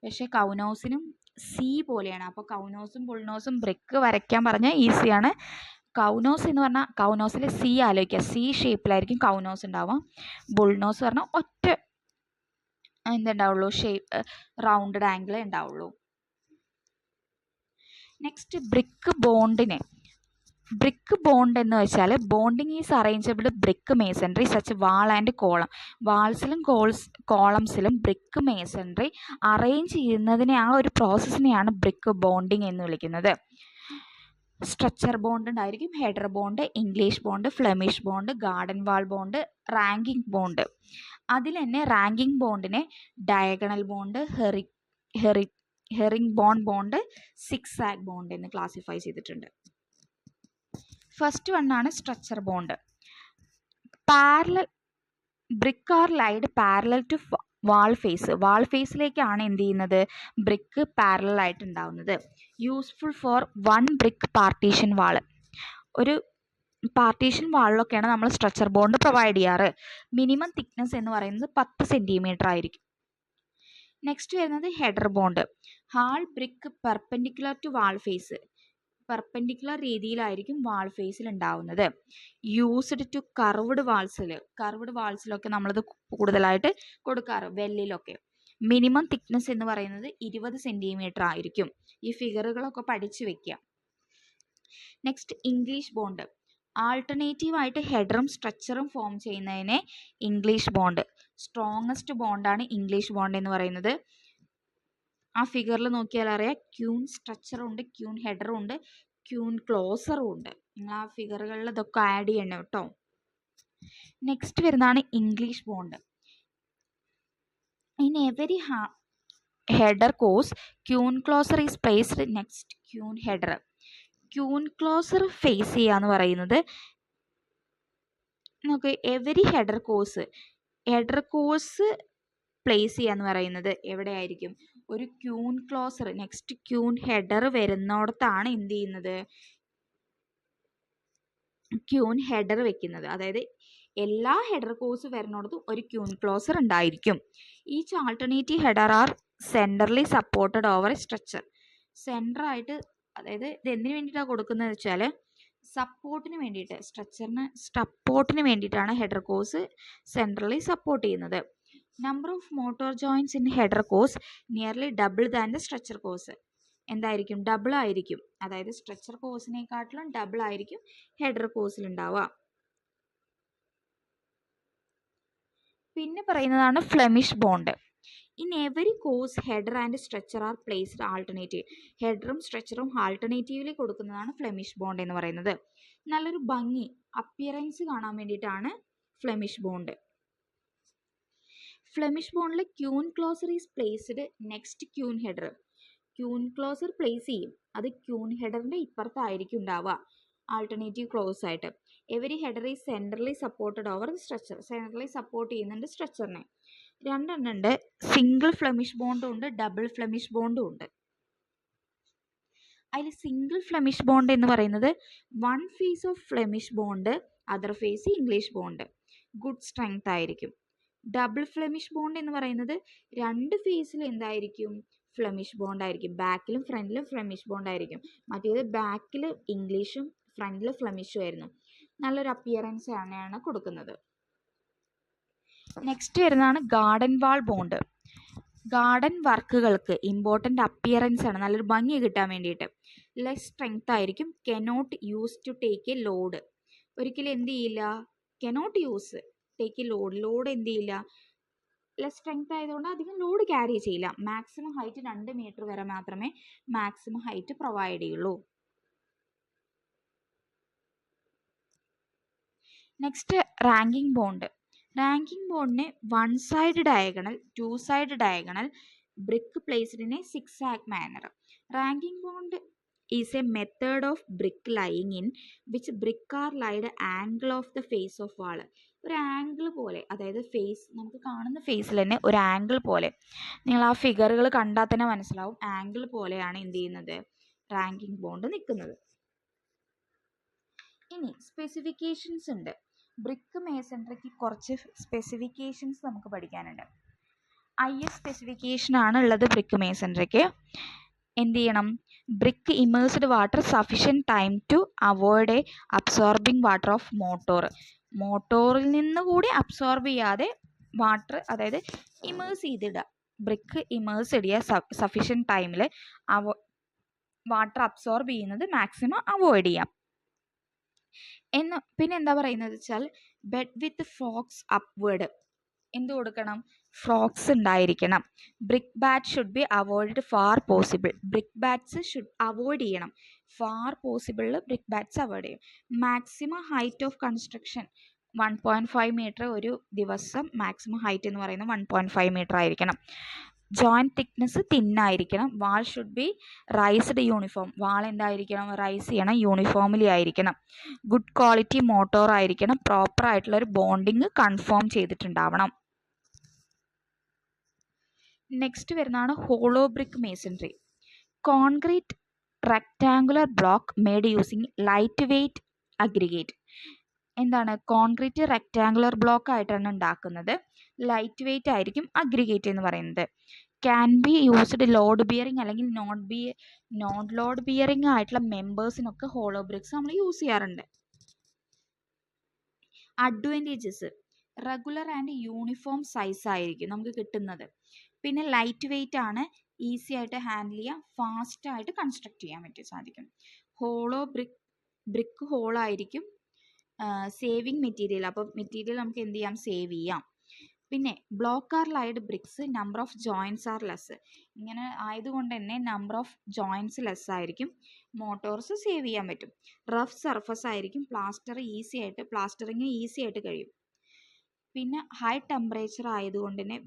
A: പക്ഷേ കൗനോസിനും സി പോലെയാണ്. അപ്പോൾ കൗനോസും ബുൾനോസും ബ്രിക്ക് വരയ്ക്കാൻ പറഞ്ഞാൽ ഈസിയാണ്. കൗനോസ് എന്ന് പറഞ്ഞാൽ കൗനോസിൽ സി ആലോചിക്കുക, സി ഷേപ്പിലായിരിക്കും കൗനോസ് ഉണ്ടാവുക. ബുൾനോസ് പറഞ്ഞാൽ ഒറ്റ എന്തുണ്ടാവുള്ളൂ, ഷേപ്പ് റൗണ്ടഡ് ആംഗിളേ ഉണ്ടാവുള്ളൂ. നെക്സ്റ്റ് ബ്രിക്ക് ബോണ്ടിനെ. ബ്രിക്ക് ബോണ്ട് എന്ന് വെച്ചാൽ bonding is arrangeable brick masonry such wall and column. വാൾസിലും കോളംസിലും ബ്രിക്ക് മേസൺറി അറേഞ്ച് ചെയ്യുന്നതിനെ, ആ ഒരു പ്രോസസ്സിനെയാണ് ബ്രിക്ക് ബോണ്ടിങ് എന്ന് വിളിക്കുന്നത്. സ്ട്രക്ചർ ബോണ്ട് ഉണ്ടായിരിക്കും, header bond, English bond, Flemish bond, garden wall bond, raking bond. അതിൽ തന്നെ റാങ്കിങ് ബോണ്ടിനെ diagonal bond, herring bond, zigzag bond എന്ന് ക്ലാസിഫൈ ചെയ്തിട്ടുണ്ട്. ഫസ്റ്റ് വണ്ണാണ് stretcher bond. Parallel brick are laid parallel to wall face. Wall ഫേസിലേക്കാണ് എന്ത് ചെയ്യുന്നത്, ബ്രിക്ക് പാരലൽ ആയിട്ട് ഉണ്ടാവുന്നത്. Useful for one brick partition wall. ഒരു പാർട്ടീഷൻ വാളിലൊക്കെയാണ് നമ്മൾ സ്ട്രക്ചർ ബോണ്ട് പ്രൊവൈഡ് ചെയ്യാറ്. മിനിമം തിക്നെസ് എന്ന് പറയുന്നത് 10 സെൻറ്റിമീറ്റർ ആയിരിക്കും. നെക്സ്റ്റ് വരുന്നത് header bond. All brick perpendicular to wall face. Perpendicular രീതിയിലായിരിക്കും വാൾ ഫേസിൽ ഉണ്ടാവുന്നത്. യൂസ്ഡ് ടു കർവ്ഡ് വാൾസിലൊക്കെ നമ്മളത് കൂടുതലായിട്ട് കൊടുക്കാറ്, വെല്ലിലൊക്കെ. മിനിമം തിക്നെസ് എന്ന് പറയുന്നത് 20 സെൻറ്റിമീറ്റർ ആയിരിക്കും. ഈ ഫിഗറുകളൊക്കെ പഠിച്ചു വെക്കുക. Next English bond. ആൾട്ടർനേറ്റീവ് ആയിട്ട് ഹെഡറും സ്ട്രക്ചറും ഫോം ചെയ്യുന്നതിനെ ഇംഗ്ലീഷ് ബോണ്ട്. സ്ട്രോങ്ങസ്റ്റ് ബോണ്ടാണ് ഇംഗ്ലീഷ് ബോണ്ട് എന്ന് പറയുന്നത്. ആ ഫിഗറിൽ നോക്കിയാൽ അറിയാം, ക്യൂൻ സ്ട്രക്ചറും ഉണ്ട്, ക്യൂൻ ഹെഡറും ഉണ്ട്, ക്യൂൻ ക്ലോസറും ഉണ്ട്. നിങ്ങൾ ആ ഫിഗറുകളിൽ ഇതൊക്കെ ആഡ് ചെയ്യണം കേട്ടോ. നെക്സ്റ്റ് വരുന്നതാണ് English bond. In every header course queen closer is placed next queen header. Queen closer face ചെയ്യുക എന്ന് പറയുന്നത് നമുക്ക് എവരി ഹെഡർ കോഴ്സ് പ്ലേസ് ചെയ്യുക എന്ന് പറയുന്നത് എവിടെയായിരിക്കും, ഒരു queen closer next queen header വരുന്നിടത്താണ് എന്ത് ചെയ്യുന്നത്, ക്യൂൻ ഹെഡർ വെക്കുന്നത്. അതായത് എല്ലാ ഹെഡർ കോഴ്സ് വരുന്നിടത്തും ഒരു ക്യൂൻ ക്ലോസർ ഉണ്ടായിരിക്കും. Each alternative header are centrally supported over stretcher. സെൻറ്ററായിട്ട്, അതായത് ഇത് എന്തിനു വേണ്ടിയിട്ടാണ് കൊടുക്കുന്നത് വെച്ചാൽ സപ്പോർട്ടിന് വേണ്ടിയിട്ട്, സ്ട്രക്ചറിന് സപ്പോർട്ടിന് വേണ്ടിയിട്ടാണ് ഹെഡർ കോഴ്സ് സെൻട്രലി സപ്പോർട്ട് ചെയ്യുന്നത്. Number of mortar joints in header course nearly double than the structure course. എന്തായിരിക്കും, ഡബിൾ ആയിരിക്കും. അതായത് സ്ട്രക്ചർ കോഴ്സിനെക്കാട്ടിലും ഡബിൾ ആയിരിക്കും ഹെഡർ കോഴ്സിൽ ഉണ്ടാവുക. പിന്നെ പറയുന്നതാണ് Flemish bond. In every course header and structure are placed alternative. ഹെഡറും സ്ട്രക്ചറും ആൾട്ടർനേറ്റീവിൽ കൊടുക്കുന്നതാണ് ഫ്ലെമിഷ് ബോണ്ട് എന്ന് പറയുന്നത്. നല്ലൊരു ഭംഗി, അപ്പിയറൻസ് കാണാൻ വേണ്ടിയിട്ടാണ് ഫ്ലെമിഷ് ബോണ്ട്. ഫ്ലെമിഷ് ബോണ്ടിൽ queen closer is placed next queen header. Queen closer place ചെയ്യും, അത് ക്യൂൻ ഹെഡറിൻ്റെ ഇപ്പുറത്തായിരിക്കും ഉണ്ടാവുക ആൾട്ടർനേറ്റീവ് ക്ലോസ് ആയിട്ട്. Every header is centrally supported over structure. Centrally support ചെയ്യുന്നുണ്ട് സ്ട്രക്ചറിനെ. രണ്ടെണ്ണം ഉണ്ട്, സിംഗിൾ ഫ്ലെമിഷ് ബോണ്ടും ഉണ്ട്, ഡബിൾ ഫ്ലെമിഷ് ബോണ്ടും ഉണ്ട്. അതിൽ സിംഗിൾ ഫ്ലെമിഷ് ബോണ്ട് എന്ന് പറയുന്നത് one face of Flemish bond other face English bond. Good strength ആയിരിക്കും. ഡബിൾ ഫ്ലെമിഷ് ബോണ്ട് എന്ന് പറയുന്നത് രണ്ട് ഫേസിൽ എന്തായിരിക്കും, ഫ്ലെമിഷ് ബോണ്ട് ആയിരിക്കും. ബാക്കിലും ഫ്രണ്ടിലും ഫ്ലെമിഷ് ബോണ്ട് ആയിരിക്കും. മറ്റേത് ബാക്കിൽ ഇംഗ്ലീഷും ഫ്രണ്ടിൽ ഫ്ലെമിഷും ആയിരുന്നു. നല്ലൊരു അപ്പിയറൻസ് ആണ് കൊടുക്കുന്നത്. നെക്സ്റ്റ് വരുന്നതാണ് ഗാർഡൻ വാൾ ബോണ്ട്. ഗാർഡൻ വർക്കുകൾക്ക് ഇമ്പോർട്ടൻ്റ് അപ്പിയറൻസ് ആണ്, നല്ലൊരു ഭംഗി കിട്ടാൻ വേണ്ടിയിട്ട്. ലെസ് സ്ട്രെങ്ത് ആയിരിക്കും. Cannot use to take a load. ഒരിക്കലും എന്ത് ചെയ്യില്ല, cannot use take a load എന്ത് ചെയ്യില്ല, ലെസ് സ്ട്രെങ്ത് ആയതുകൊണ്ട് അധികം ലോഡ് ക്യാരി ചെയ്യില്ല. മാക്സിമം ഹൈറ്റ് 2 മീറ്റർ വരെ മാത്രമേ മാക്സിമം ഹൈറ്റ് പ്രൊവൈഡ് ചെയ്യുള്ളൂ. Next ranking bond. റാങ്കിങ് ബോണ്ടിനെ 1 side diagonal, 2 side diagonal, brick placed in a zigzag manner. Ranking bond is a method of brick lying in which brick are laid angle of the face of wall. ഒരു ആംഗിൾ പോലെ, അതായത് ഫേസ്, നമുക്ക് കാണുന്ന ഫേസിൽ തന്നെ ഒരു ആംഗിൾ പോലെ, നിങ്ങൾ ആ ഫിഗറുകൾ കണ്ടാൽ തന്നെ മനസ്സിലാവും, ആംഗിൾ പോലെയാണ് എന്ത് ചെയ്യുന്നത്, റാങ്കിങ് ബോണ്ട് നിൽക്കുന്നത്. ഇനി സ്പെസിഫിക്കേഷൻസ് ഉണ്ട്. ബ്രിക്ക് മേസൺട്രിക്ക് കുറച്ച് സ്പെസിഫിക്കേഷൻസ് നമുക്ക് പഠിക്കാനുണ്ട്. IS സ്പെസിഫിക്കേഷൻ ആണ് ഉള്ളത് ബ്രിക്ക് മേസൺട്രിക്ക്. എന്ത് ചെയ്യണം, brick immersed water sufficient time to avoid a absorbing water of mortar. മോട്ടോറിൽ നിന്ന് കൂടി അബ്സോർബ് ചെയ്യാതെ വാട്ടർ, അതായത് ഇമേഴ്സ് ചെയ്തിടുക, ബ്രിക്ക് ഇമേഴ്സ് ഇടുക സഫിഷ്യൻറ്റ് ടൈമിൽ, വാട്ടർ അബ്സോർബ് ചെയ്യുന്നത് മാക്സിമം അവോയ്ഡ് ചെയ്യാം എന്ന്. പിന്നെ എന്താ പറയുന്നത് വെച്ചാൽ ബെഡ് വിത്ത് ഫ്ലോക്സ് അപ്വേർഡ്, എന്ത് കൊടുക്കണം, ഫ്ലോക്സ് ഉണ്ടായിരിക്കണം. Brick bat should be avoid far possible. Brick bats should avoid ചെയ്യണം, ഫാർ പോസിബിളിൽ ബ്രിക്ക് ബാറ്റ്സ് അവോയ്ഡ് ചെയ്യും. Maximum height of construction 1.5 metre, ഒരു ദിവസം മാക്സിമം ഹൈറ്റ് എന്ന് പറയുന്നത് 1.5 മീറ്റർ ആയിരിക്കണം. ജോയിൻറ്റ് തിക്നെസ് തിന്നായിരിക്കണം. Wall should be raised uniform. Wall എന്തായിരിക്കണം, റൈസ് ചെയ്യണം, യൂണിഫോമിലി ആയിരിക്കണം. ഗുഡ് ക്വാളിറ്റി മോട്ടോർ ആയിരിക്കണം. പ്രോപ്പർ ആയിട്ടുള്ള ഒരു ബോണ്ടിങ് കൺഫേം ചെയ്തിട്ടുണ്ടാവണം. നെക്സ്റ്റ് വരുന്നതാണ് hollow brick masonry. Concrete rectangular block made using light weight aggregate. എന്താണ്, കോൺക്രീറ്റ് റെക്ടാങ്കുലർ ബ്ലോക്ക് ആയിട്ടാണ് ഉണ്ടാക്കുന്നത്. ലൈറ്റ് വെയ്റ്റ് ആയിരിക്കും അഗ്രിഗേറ്റ് എന്ന് പറയുന്നത്. Can be used load bearing അല്ലെങ്കിൽ നോൺ ലോഡ് ബിയറിംഗ് ആയിട്ടുള്ള മെമ്പേഴ്സിനൊക്കെ ഹോളോ ബ്രിക്സ് നമ്മൾ യൂസ് ചെയ്യാറുണ്ട്. Advantages: regular and uniform size ആയിരിക്കും നമുക്ക് കിട്ടുന്നത്. പിന്നെ ലൈറ്റ് വെയ്റ്റ് ആണ്, ഈസി ആയിട്ട് ഹാൻഡിൽ ചെയ്യാം, ഫാസ്റ്റ് ആയിട്ട് കൺസ്ട്രക്ട് ചെയ്യാൻ സാധിക്കും. ഹോളോ ബ്രിക്ക് ഹോളായിരിക്കും. സേവിങ് മെറ്റീരിയൽ, അപ്പോൾ മെറ്റീരിയൽ നമുക്ക് എന്ത് ചെയ്യാം, സേവ് ചെയ്യാം. പിന്നെ block are laid BRICS number of joints are less. ഇങ്ങനെ ആയതുകൊണ്ട് തന്നെ നമ്പർ ഓഫ് ജോയിൻറ്റ്സ് ലെസ് ആയിരിക്കും, മോട്ടോർസ് സേവ് ചെയ്യാൻ പറ്റും. റഫ് സർഫസ് ആയിരിക്കും, പ്ലാസ്റ്ററിങ് ഈസി ആയിട്ട് കഴിയും. പിന്നെ ഹൈ ടെമ്പറേച്ചർ ആയതുകൊണ്ട് തന്നെ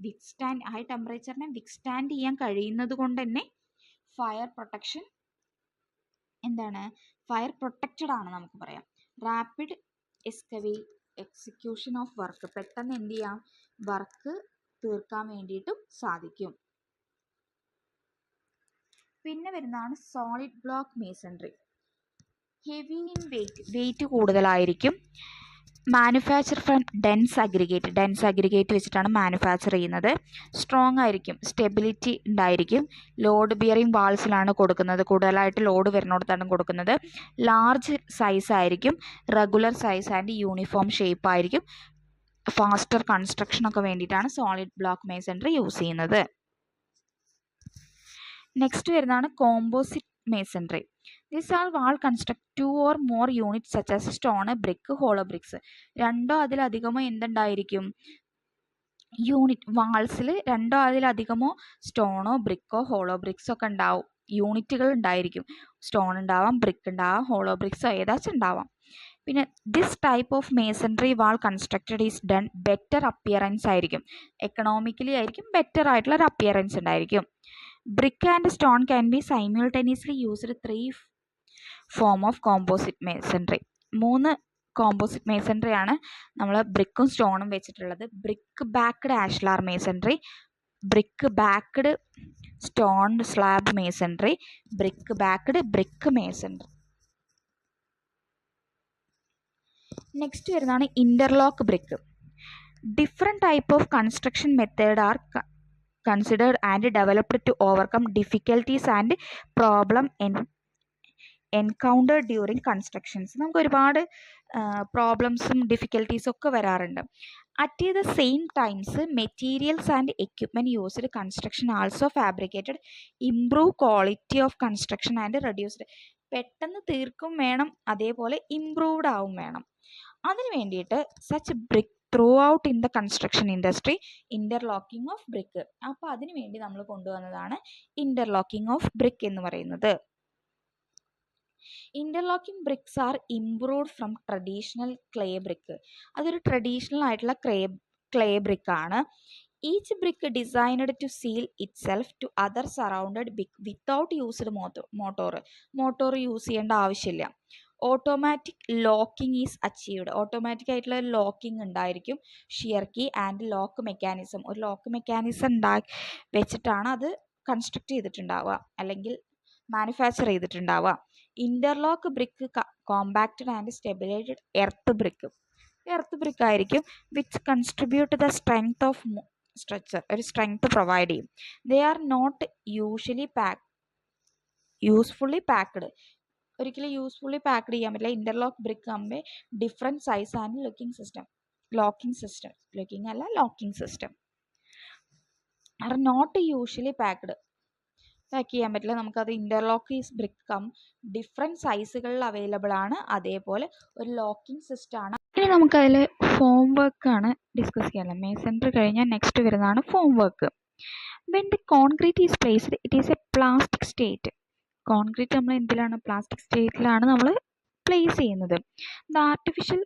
A: ഹൈ ടെമ്പറേച്ചറിനെ വിക്സ്റ്റാൻഡ് ചെയ്യാൻ കഴിയുന്നത് കൊണ്ട് തന്നെ ഫയർ പ്രൊട്ടക്ഷൻ ഫയർ പ്രൊട്ടക്റ്റഡ് ആണ് നമുക്ക് പറയാം. റാപ്പിഡ് എക്സിക്യൂഷൻ ഓഫ് വർക്ക്, പെട്ടെന്ന് എന്ത് ചെയ്യാം, വർക്ക് തീർക്കാൻ വേണ്ടിയിട്ടും സാധിക്കും. പിന്നെ വരുന്നതാണ് solid block masonry. Heavy in weight കൂടുതലായിരിക്കും. മാനുഫാക്ചർ ഫ്രം ഡെൻസ് അഗ്രിഗേറ്റ് വെച്ചിട്ടാണ് മാനുഫാക്ചർ ചെയ്യുന്നത്. സ്ട്രോങ് ആയിരിക്കും, സ്റ്റെബിലിറ്റി ഉണ്ടായിരിക്കും. ലോഡ് ബിയറിംഗ് വാൾസിലാണ് കൊടുക്കുന്നത്, കൂടുതലായിട്ട് ലോഡ് വരുന്നിടത്താണ് കൊടുക്കുന്നത്. ലാർജ് സൈസ് ആയിരിക്കും, regular size and uniform shape ആയിരിക്കും. ഫാസ്റ്റർ കൺസ്ട്രക്ഷനൊക്കെ വേണ്ടിയിട്ടാണ് സോളിഡ് ബ്ലോക്ക് മേസൺട്രി യൂസ് ചെയ്യുന്നത്. നെക്സ്റ്റ് വരുന്നതാണ് composite masonry. This all wall construct 2 or more units such as stone, brick, hollow bricks. രണ്ടോ അതിലധികമോ എന്തുണ്ടായിരിക്കും, വാൾസിൽ രണ്ടോ അതിലധികമോ സ്റ്റോണോ ബ്രിക്കോ ഹോളോ ബ്രിക്സോ ഒക്കെ ഉണ്ടാവും, യൂണിറ്റുകൾ ഉണ്ടായിരിക്കും. സ്റ്റോൺ ഉണ്ടാവാം, ബ്രിക്ക് ഉണ്ടാവാം, ഹോളോ ബ്രിക്സോ ഏതാച്ചും ഉണ്ടാവാം. പിന്നെ this type of masonry wall constructed is done better appearance ആയിരിക്കും, എക്കണോമിക്കലി ആയിരിക്കും, ബെറ്റർ ആയിട്ടുള്ള ഒരു അപ്പിയറൻസ് ഉണ്ടായിരിക്കും. Brick and stone can be simultaneously used 3 form of composite masonry. 3 composite masonry ആണ് നമ്മൾ ബ്രിക്കും സ്റ്റോണും വെച്ചിട്ടുള്ളത്. Brick backed ashlar masonry, brick backed stone slab masonry, brick backed brick masonry. Next വരുന്നതാണ് interlock brick. Different type of construction method are considered and developed to overcome difficulties and problem encountered during constructions. നമുക്ക് ഒരുപാട് പ്രോബ്ലംസും ഡിഫിക്കൽട്ടീസും ഒക്കെ വരാറുണ്ട്. At the same times materials and equipment used construction also fabricated improve quality of construction and reduced. പെട്ടെന്ന് തീർക്കും വേണം, അതേപോലെ ഇംപ്രൂവ്ഡ് ആവും വേണം. അതിന് വേണ്ടിയിട്ട് such brick through out in the construction industry interlocking of brick. അപ്പോൾ അതിനു വേണ്ടി നമ്മൾ കൊണ്ടുവന്നതാണ് ഇൻ്റർലോക്കിംഗ് ഓഫ് ബ്രിക്ക് എന്ന് പറയുന്നത്. Interlocking bricks are improved from traditional clay brick. അതൊരു ട്രഡീഷണൽ ആയിട്ടുള്ള ക്ലേ ബ്രിക്കാണ്. Each brick designed to seal itself to other surrounded brick without used mortar use ചെയ്യേണ്ട ആവശ്യമില്ല. Automatic locking is achieved. Automatic ആയിട്ടുള്ള ലോക്കിംഗ് ഉണ്ടായിരിക്കും. Shear key and lock mechanism, ഒരു ലോക്ക് മെക്കാനിസം വെച്ചിട്ടാണ് അത് കൺസ്ട്രക്ട് ചെയ്തിട്ടുണ്ടാവുക അല്ലെങ്കിൽ മാനുഫാക്ചർ ചെയ്തിട്ടുണ്ടാവുക. Interlock brick compacted and stabilised earth brick ആയിരിക്കും, which contribute the strength of structure, ഒരു സ്ട്രെങ്ത് പ്രൊവൈഡ് ചെയ്യും. They are not usefully packed. ഒരിക്കലും യൂസ്ഫുള്ളി പാക്ക്ഡ് ചെയ്യാൻ പറ്റില്ല. ഇൻ്റർലോക്ക് ബ്രിക്ക് ആകുമ്പോൾ different size and locking system are not usually pack ചെയ്യാൻ പറ്റില്ല. നമുക്കത് ഇൻ്റർലോക്ക് ബ്രിക്ക് ഡിഫറെൻറ്റ് സൈസുകളിൽ അവൈലബിൾ ആണ്, അതേപോലെ ഒരു ലോക്കിംഗ് സിസ്റ്റമാണ്. ഇനി നമുക്കതിൽ ഫോം വർക്കാണ് ഡിസ്കസ് ചെയ്യാനുള്ളത്. മേസൺറി കഴിഞ്ഞാൽ നെക്സ്റ്റ് വരുന്നതാണ് form work. When the concrete is placed it is A plastic state. Concrete നമ്മൾ എന്തിലാണ്, പ്ലാസ്റ്റിക് സ്റ്റേറ്റിലാണ് നമ്മൾ പ്ലേസ് ചെയ്യുന്നത്. The artificial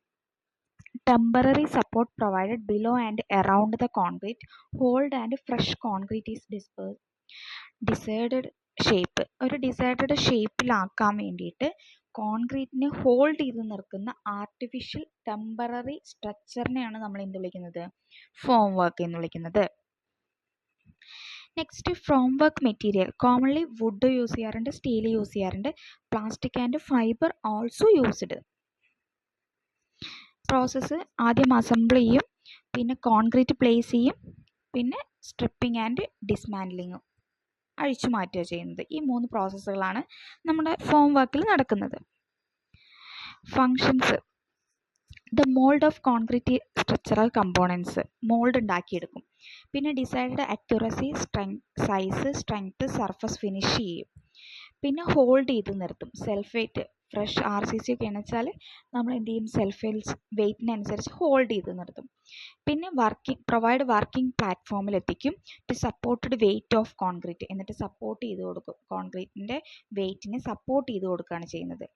A: temporary support provided below and around the concrete hold and fresh concrete is decided shape. ഒരു ഡിസൈഡഡ് ഷേപ്പിലാക്കാൻ വേണ്ടിയിട്ട് കോൺക്രീറ്റിനെ ഹോൾഡ് ചെയ്ത് നിർത്തുന്ന ആർട്ടിഫിഷ്യൽ ടെമ്പററി സ്ട്രക്ചറിനെയാണ് നമ്മൾ എന്ത് വിളിക്കുന്നത്, ഫോം വർക്ക് എന്ന് വിളിക്കുന്നത്. Next form work material. Commonly wood use ചെയ്യാറുണ്ട്, സ്റ്റീൽ യൂസ് ചെയ്യാറുണ്ട്, plastic and fibre also used. Process ആദ്യം അസംബിൾ ചെയ്യും, പിന്നെ കോൺക്രീറ്റ് പ്ലേസ് ചെയ്യും, പിന്നെ സ്ട്രിപ്പിംഗ് ആൻഡ് ഡിസ്മാൻഡ്ലിങ്ങും അഴിച്ചു മാറ്റുക ചെയ്യുന്നത്. ഈ 3 പ്രോസസ്സുകളാണ് നമ്മുടെ ഫോം വർക്കിൽ നടക്കുന്നത്. Functions. The mould of concrete structural components, mould ഉണ്ടാക്കിയെടുക്കും. പിന്നെ decide accuracy, size, strength, surface finish ചെയ്യും. പിന്നെ ഹോൾഡ് ചെയ്ത് നിർത്തും. സെൽഫ് വെയ്റ്റ്, ഫ്രഷ് RCC ഒക്കെ എന്ന് വെച്ചാൽ നമ്മൾ എന്ത് ചെയ്യും, സെൽഫ് വെയ്റ്റിനനുസരിച്ച് ഹോൾഡ് ചെയ്ത് നിർത്തും. പിന്നെ പ്രൊവൈഡ് വർക്കിംഗ് പ്ലാറ്റ്ഫോമിൽ എത്തിക്കും to supported weight of concrete. എന്നിട്ട് സപ്പോർട്ട് ചെയ്ത് കൊടുക്കും, കോൺക്രീറ്റിൻ്റെ വെയ്റ്റിനെ സപ്പോർട്ട് ചെയ്ത് കൊടുക്കുകയാണ് ചെയ്യുന്നത്.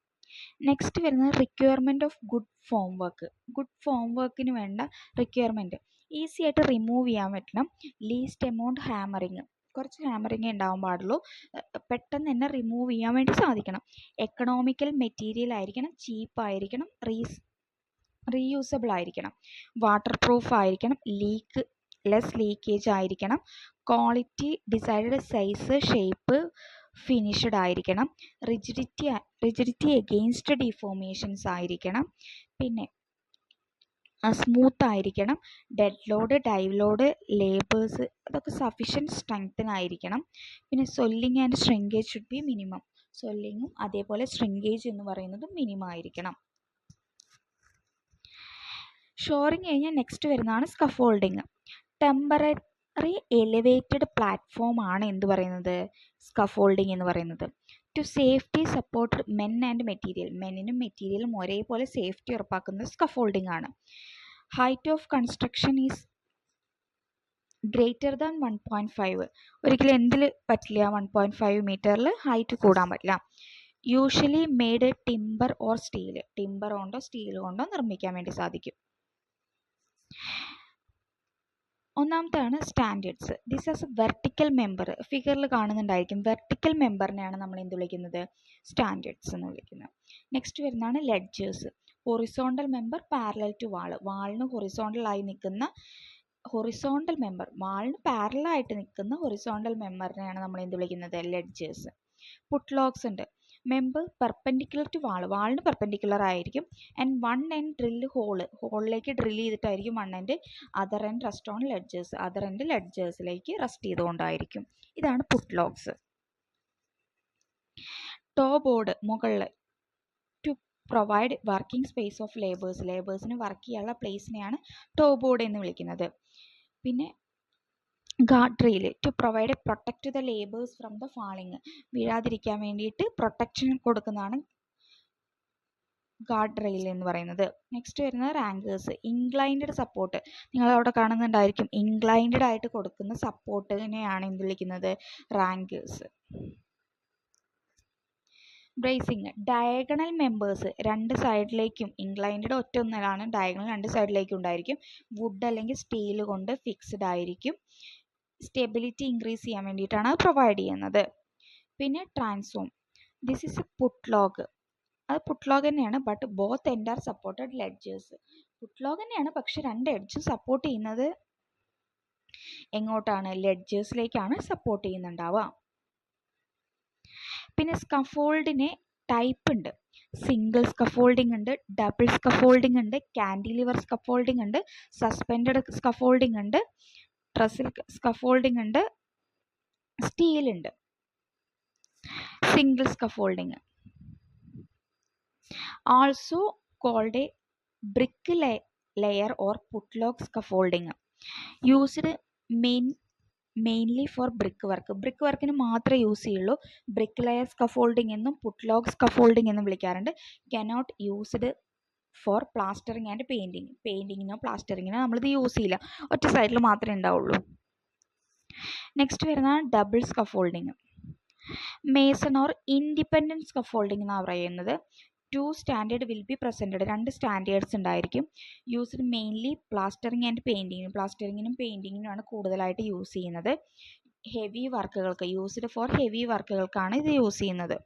A: നെക്സ്റ്റ് വരുന്നത് requirement of good form work. Good form വർക്കിന് വേണ്ട റിക്വയർമെൻറ്റ്: ഈസി ആയിട്ട് റിമൂവ് ചെയ്യാൻ പറ്റണം, ലീസ്റ്റ് എമൗണ്ട് ഹാമറിങ്, കുറച്ച് ഹാമറിങ് ഉണ്ടാവാൻ പാടുള്ളൂ, പെട്ടെന്ന് തന്നെ റിമൂവ് ചെയ്യാൻ വേണ്ടി സാധിക്കണം. എക്കണോമിക്കൽ മെറ്റീരിയൽ ആയിരിക്കണം, ചീപ്പായിരിക്കണം, റീയൂസബിൾ ആയിരിക്കണം, വാട്ടർ പ്രൂഫ് ആയിരിക്കണം, ലെസ് ലീക്കേജ് ആയിരിക്കണം, quality, decided size, shape, finished ആയിരിക്കണം, റിജിഡിറ്റി എഗെയിൻസ്റ്റ് ഡിഫോർമേഷൻസ് ആയിരിക്കണം, പിന്നെ സ്മൂത്ത് ആയിരിക്കണം, dead load, dive load, labours അതൊക്കെ സഫിഷ്യൻറ്റ് സ്ട്രെങ്ത്തിനായിരിക്കണം. പിന്നെ swelling and shrinkage should be minimum. സ്വെല്ലിങ്ങും അതേപോലെ ശ്രിങ്കേജ് എന്ന് പറയുന്നത് മിനിമം ആയിരിക്കണം. ഷോറിങ് കഴിഞ്ഞാൽ നെക്സ്റ്റ് വരുന്നതാണ് സ്കഫോൾഡിങ്. ടെമ്പററി എലിവേറ്റഡ് പ്ലാറ്റ്ഫോം ആണ് എന്ത് പറയുന്നത്, സ്കഫോൾഡിങ് എന്ന് പറയുന്നത്. To safety support men and material, മെന്നിനും മെറ്റീരിയലും ഒരേപോലെ സേഫ്റ്റി ഉറപ്പാക്കുന്നത് സ്കഫോൾഡിങ് ആണ്. Height of construction is greater than 1.5. ഒരിക്കലും എന്തിൽ പറ്റില്ല, 1.5 മീറ്ററിൽ ഹൈറ്റ് കൂടാൻ പറ്റില്ല. Usually made timber or steel, timber കൊണ്ടോ സ്റ്റീൽ കൊണ്ടോ നിർമ്മിക്കാൻ വേണ്ടി സാധിക്കും. ഒന്നാമത്താണ് standards. This as a vertical member, ഫിഗറിൽ കാണുന്നുണ്ടായിരിക്കും. വെർട്ടിക്കൽ മെമ്പറിനെയാണ് നമ്മൾ എന്ത് വിളിക്കുന്നത്, സ്റ്റാൻഡേർഡ്സ് എന്ന് വിളിക്കുന്നത്. നെക്സ്റ്റ് വരുന്നതാണ് ledgers. Horizontal member parallel to വാളിന് ഹൊറിസോണ്ടലായി നിൽക്കുന്ന ഹൊറിസോണ്ടൽ മെമ്പർ, വാളിന് പാരലായിട്ട് നിൽക്കുന്ന ഹൊറിസോണ്ടൽ മെമ്പറിനെയാണ് നമ്മൾ എന്ത് വിളിക്കുന്നത്, ലെഡ്ജേഴ്സ്. പുട്ട്ലോക്സ് ഉണ്ട്. മെമ്പർ പെർപെൻഡിക്കുലർ ടു വാളിന് പെർപെൻഡിക്കുലർ ആയിരിക്കും. ആൻഡ് വൺ എൻഡ് ഡ്രില്ല് ഹോളിലേക്ക് ഡ്രിൽ ചെയ്തിട്ടായിരിക്കും one end, other end rest on ledgers, other end ലെഡ്ജേഴ്സിലേക്ക് റെസ്റ്റ് ചെയ്തുകൊണ്ടായിരിക്കും. ഇതാണ് പുട്ട് ലോഗ്സ്. ടോപ്പ് ബോർഡ് മുകളിൽ to provide working space of ലേബേഴ്സിന് വർക്ക് ചെയ്യാനുള്ള പ്ലേസിനെയാണ് ടോപ്പ് ബോർഡ് എന്ന് വിളിക്കുന്നത്. പിന്നെ guard rail to provide protect the labours from the falling, വീഴാതിരിക്കാൻ വേണ്ടിയിട്ട് പ്രൊട്ടക്ഷൻ കൊടുക്കുന്നതാണ് ഗാർഡ് റെയിൽ എന്ന് പറയുന്നത്. നെക്സ്റ്റ് വരുന്നത് റാങ്കേഴ്സ്. ഇൻക്ലൈൻഡ് സപ്പോർട്ട്, നിങ്ങൾ അവിടെ കാണുന്നുണ്ടായിരിക്കും, ഇൻക്ലൈൻഡ് ആയിട്ട് കൊടുക്കുന്ന സപ്പോർട്ടിനെയാണ് എന്ത് വിളിക്കുന്നത്? റാങ്കേഴ്സ്. ബ്രേസിങ്, ഡയഗണൽ മെമ്പേഴ്സ് രണ്ട് സൈഡിലേക്കും, ഇൻക്ലൈൻഡ് ഒറ്റൊന്നിലാണ്, ഡയഗണൽ രണ്ട് സൈഡിലേക്കും ഉണ്ടായിരിക്കും. വുഡ് അല്ലെങ്കിൽ സ്റ്റീൽ കൊണ്ട് ഫിക്സ്ഡ് ആയിരിക്കും. സ്റ്റെബിലിറ്റി ഇൻക്രീസ് ചെയ്യാൻ വേണ്ടിയിട്ടാണ് അത് പ്രൊവൈഡ് ചെയ്യുന്നത്. പിന്നെ transom, this is a putlog. അത് പുട്ട് ലോഗ് തന്നെയാണ്, but both end are supported ledgers. Putlog തന്നെയാണ്, പക്ഷെ രണ്ട് എഡ്ജും സപ്പോർട്ട് ചെയ്യുന്നത് എങ്ങോട്ടാണ്? ലെഡ്ജേഴ്സിലേക്കാണ് സപ്പോർട്ട് ചെയ്യുന്നുണ്ടാവുക. പിന്നെ സ്കഫോൾഡിന് ടൈപ്പ് ഉണ്ട്. സിംഗിൾ സ്കഫോൾഡിംഗ് ഉണ്ട്, ഡബിൾ സ്കഫോൾഡിംഗ് ഉണ്ട്, കാൻഡിലിവർ സ്കഫോൾഡിംഗ് ഉണ്ട്, സസ്പെൻഡഡ് സ്കഫോൾഡിംഗ് ഉണ്ട്, ട്രസിൽ സ്കഫോൾഡിംഗ് ഉണ്ട്, സ്റ്റീൽ ഉണ്ട്. Single scaffolding also called a brick layer or putlog scaffolding, used mainly for brick വർക്കിന് മാത്രമേ യൂസ് ചെയ്യുള്ളൂ. ബ്രിക്ക് ലെയർ സ്കഫോൾഡിംഗ് എന്നും പുട്ട് ലോഗ് സ്കഫോൾഡിംഗ് എന്നും വിളിക്കാറുണ്ട്. Cannot used for plastering and പെയിൻറ്റിങ്ങിനോ പ്ലാസ്റ്ററിങ്ങിനോ നമ്മളിത് യൂസ് ചെയ്യില്ല, ഒറ്റ സൈഡിൽ മാത്രമേ ഉണ്ടാവുള്ളൂ. നെക്സ്റ്റ് വരുന്നതാണ് double scaffolding. Mason or independent scaffolding എന്നാണ് പറയുന്നത്. Two standard will be presented, രണ്ട് സ്റ്റാൻഡേർഡ്സ് ഉണ്ടായിരിക്കും. യൂസ്ഡ് മെയിൻലി പ്ലാസ്റ്ററിങ് ആൻഡ് പ്ലാസ്റ്ററിങ്ങിനും പെയിൻറ്റിങ്ങിനുമാണ് കൂടുതലായിട്ട് യൂസ് ചെയ്യുന്നത്. ഹെവി വർക്കുകൾക്ക്, യൂസ്ഡ് ഫോർ ഹെവി വർക്കുകൾക്കാണ് ഇത് യൂസ് ചെയ്യുന്നത്.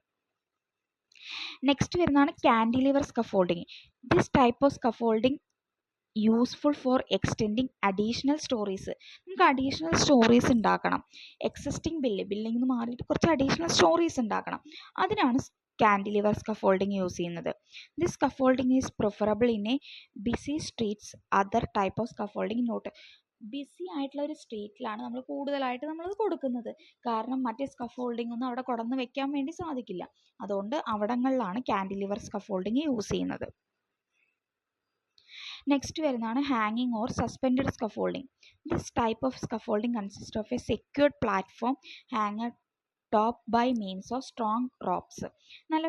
A: നെക്സ്റ്റ് വരുന്നതാണ് cantilever scaffolding. This type of scaffolding useful for extending additional storeys. നമുക്ക് അഡീഷണൽ സ്റ്റോറീസ് ഉണ്ടാക്കണം, എക്സിസ്റ്റിംഗ് ബിൽഡിങ്ങിൽ നിന്ന് മാറിയിട്ട് കുറച്ച് അഡീഷണൽ സ്റ്റോറീസ് ഉണ്ടാക്കണം, അതിനാണ് കാൻഡിലിവർ സ്കഫോൾഡിങ് യൂസ് ചെയ്യുന്നത്. This scaffolding is preferable in a busy streets, other type of scaffolding not. Busy ആയിട്ടുള്ള ഒരു സ്ട്രീറ്റിലാണ് നമ്മൾ കൂടുതലായിട്ട് നമ്മളത് കൊടുക്കുന്നത്, കാരണം മറ്റേ സ്കഫോൾഡിംഗ് ഒന്നും അവിടെ കൊടന്ന് വെക്കാൻ വേണ്ടി സാധിക്കില്ല. അതുകൊണ്ട് അവിടങ്ങളിലാണ് കാൻഡിലിവർ സ്കഫോൾഡിങ് യൂസ് ചെയ്യുന്നത്. നെക്സ്റ്റ് വരുന്നതാണ് ഹാങ്ങിങ് or suspended scaffolding. This type of scaffolding consist of a secured platform hanger top by means of strong ropes. നല്ല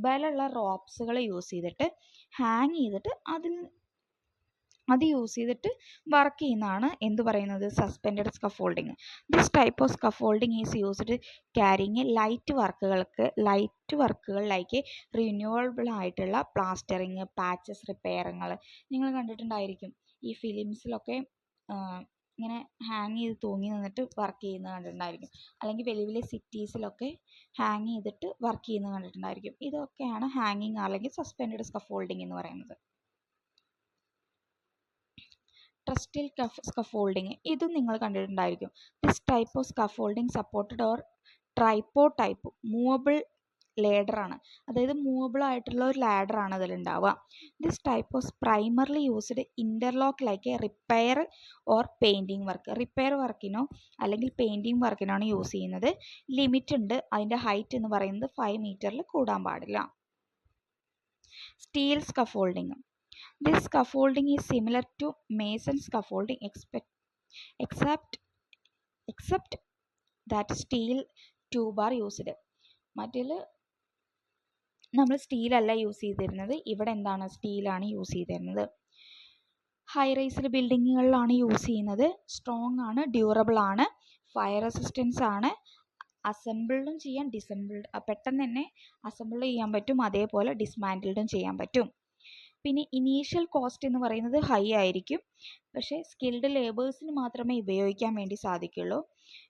A: ബലമുള്ള റോപ്സുകൾ യൂസ് ചെയ്തിട്ട് ഹാങ് ചെയ്തിട്ട് അത് യൂസ് ചെയ്തിട്ട് വർക്ക് ചെയ്യുന്നതാണ് എന്ത് പറയുന്നത്? Suspended scaffolding. This type of scaffolding is used carrying light വർക്കുകളിലേക്ക് റിന്യൂവബിൾ ആയിട്ടുള്ള പ്ലാസ്റ്ററിങ്, പാച്ചസ്, റിപ്പയറുകൾ നിങ്ങൾ കണ്ടിട്ടുണ്ടായിരിക്കും. ഈ ഫിലിംസിലൊക്കെ ഇങ്ങനെ ഹാങ് ചെയ്ത് തൂങ്ങി നിന്നിട്ട് വർക്ക് ചെയ്യുന്നത് കണ്ടിട്ടുണ്ടായിരിക്കും, അല്ലെങ്കിൽ വലിയ വലിയ സിറ്റീസിലൊക്കെ ഹാങ് ചെയ്തിട്ട് വർക്ക് ചെയ്യുന്നത് കണ്ടിട്ടുണ്ടായിരിക്കും. ഇതൊക്കെയാണ് ഹാങ്ങിങ് അല്ലെങ്കിൽ സസ്പെൻഡഡ് സ്കഫോൾഡിങ് എന്ന് പറയുന്നത്. ട്രസ്റ്റിൽ സ്കഫോൾഡിങ്, ഇതും നിങ്ങൾ കണ്ടിട്ടുണ്ടായിരിക്കും. This type of scaffolding supported or tripod type movable ലേഡറാണ്, അതായത് മൂവബിൾ ആയിട്ടുള്ള ഒരു ലാഡറാണ് അതിലുണ്ടാവുക. This type of primarily used interlock like repair or painting work. Repair വർക്കിനോ അല്ലെങ്കിൽ പെയിൻറ്റിങ് വർക്കിനാണ് യൂസ് ചെയ്യുന്നത്. ലിമിറ്റ് ഉണ്ട്, അതിൻ്റെ ഹൈറ്റ് എന്ന് പറയുന്നത് 5 മീറ്ററിൽ കൂടാൻ പാടില്ല. Steel scaffolding. This scaffolding is similar to mason scaffolding except that steel tube are used. മറ്റേൽ നമ്മൾ സ്റ്റീലല്ല യൂസ് ചെയ്തിരുന്നത്, ഇവിടെ എന്താണ്? സ്റ്റീലാണ് യൂസ് ചെയ്തിരുന്നത്. ഹൈ റൈസ്ഡ് ബിൽഡിങ്ങുകളിലാണ് യൂസ് ചെയ്യുന്നത്. സ്ട്രോങ് ആണ്, ഡ്യൂറബിൾ ആണ്, ഫയർ റെസിസ്റ്റൻസ് ആണ്, അസംബിൾഡും ചെയ്യാം, പെട്ടെന്ന് തന്നെ അസംബിൾ ചെയ്യാൻ പറ്റും, അതേപോലെ ഡിസ്മാൻറ്റിൽഡും ചെയ്യാൻ പറ്റും. പിന്നെ ഇനീഷ്യൽ കോസ്റ്റ് എന്ന് പറയുന്നത് ഹൈ ആയിരിക്കും, പക്ഷേ സ്കിൽഡ് ലേബേഴ്സിന് മാത്രമേ ഉപയോഗിക്കാൻ വേണ്ടി സാധിക്കുള്ളൂ.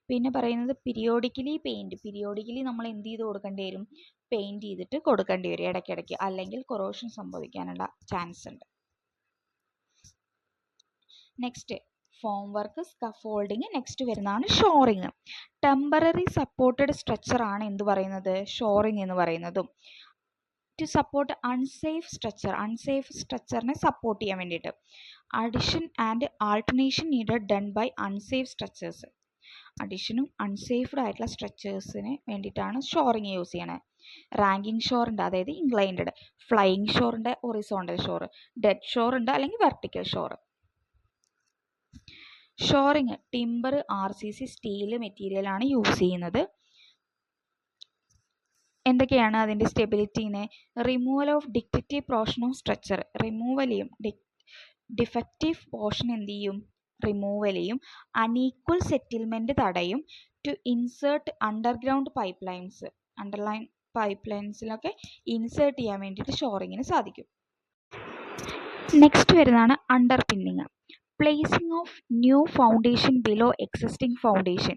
A: പിന്നെ പറയുന്നത് പീരിയോഡിക്കലി നമ്മൾ എന്ത് ചെയ്ത് കൊടുക്കേണ്ടി വരും? പെയിൻറ്റ് ചെയ്തിട്ട് കൊടുക്കേണ്ടി വരും ഇടയ്ക്കിടയ്ക്ക്, അല്ലെങ്കിൽ കൊറോഷൻ സംഭവിക്കാനുള്ള ചാൻസ് ഉണ്ട്. Next form work, scaffolding. Next വരുന്നതാണ് ഷോറിങ്. ടെമ്പററി സപ്പോർട്ടഡ് സ്ട്രക്ചർ ആണ് എന്ത് പറയുന്നത്, ഷോറിങ് എന്ന് പറയുന്നതും. ടു സപ്പോർട്ട് അൺസേഫ് സ്ട്രക്ചറിനെ സപ്പോർട്ട് ചെയ്യാൻ വേണ്ടിയിട്ട്. Addition and alternation needed done by unsafe structures. അഡിഷനും അൺസേഫ്ഡ് ആയിട്ടുള്ള സ്ട്രക്ചേഴ്സിന് വേണ്ടിയിട്ടാണ് ഷോറിങ് യൂസ് ചെയ്യണത്. റാങ്കിങ് ഷോർ ഉണ്ട്, അതായത് ഇൻക്ലൈൻഡ്. ഫ്ലൈയിങ് ഷോർ ഉണ്ട്, ഒറിസോണ്ടൽ ഷോർ. ഡെഡ് ഷോർ ഉണ്ട്, അല്ലെങ്കിൽ vertical shore. Shoring timber, RCC, steel മെറ്റീരിയലാണ് യൂസ് ചെയ്യുന്നത്. എന്തൊക്കെയാണ് അതിൻ്റെ സ്റ്റെബിലിറ്റീനെ? Removal of defective portion of structure, removal ചെയ്യും. ഡിഫക്റ്റീവ് പോർഷൻ എന്ത് ചെയ്യും, റിമൂവൽ ചെയ്യും. അൺഈക്വൽ സെറ്റിൽമെൻറ്റ് തടയും. To insert underground pipe lines, underline pipe ലൈൻസിലൊക്കെ ഇൻസേർട്ട് ചെയ്യാൻ വേണ്ടിയിട്ട് ഷോറിങ്ങിന് സാധിക്കും. നെക്സ്റ്റ് വരുന്നതാണ് underpinning. Placing of new foundation below existing foundation.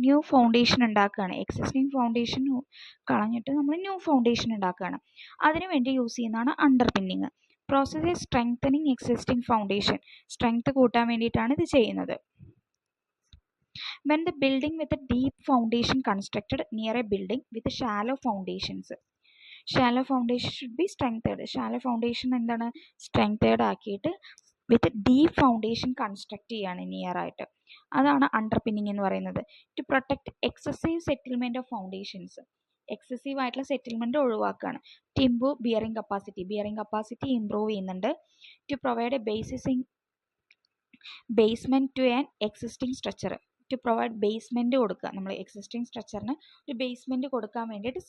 A: New foundation ഉണ്ടാക്കുകയാണ്, എക്സിസ്റ്റിംഗ് ഫൗണ്ടേഷൻ കളഞ്ഞിട്ട് നമ്മൾ ന്യൂ ഫൗണ്ടേഷൻ ഉണ്ടാക്കുകയാണ്. അതിനുവേണ്ടി യൂസ് ചെയ്യുന്നതാണ് underpinning. Process strengthening existing foundation, strength കൂട്ടാൻ വേണ്ടിയിട്ടാണ് ഇത് ചെയ്യുന്നത്. When the building with a deep foundation constructed near a building with shallow foundations. Shallow foundation should be strengthened. Shallow foundation എന്താണ്, strengthened ആക്കിയിട്ട് വിത്ത് ഡീപ്പ് ഫൗണ്ടേഷൻ കൺസ്ട്രക്ട് ചെയ്യാണ് നിയർ ആയിട്ട്. അതാണ് അണ്ടർപിന്നിങ് എന്ന് പറയുന്നത്. To protect excessive settlement of foundations, excessive ആയിട്ടുള്ള സെറ്റിൽമെൻറ്റ് ഒഴിവാക്കുകയാണ്. To improve bearing capacity improve ചെയ്യുന്നുണ്ട്. To provide a basement to an existing structure. To provide basement കൊടുക്കുക, നമ്മൾ എക്സിസ്റ്റിംഗ് സ്ട്രക്ചറിന് ഒരു ബേസ്മെൻറ്റ് കൊടുക്കാൻ വേണ്ടിയിട്ട്,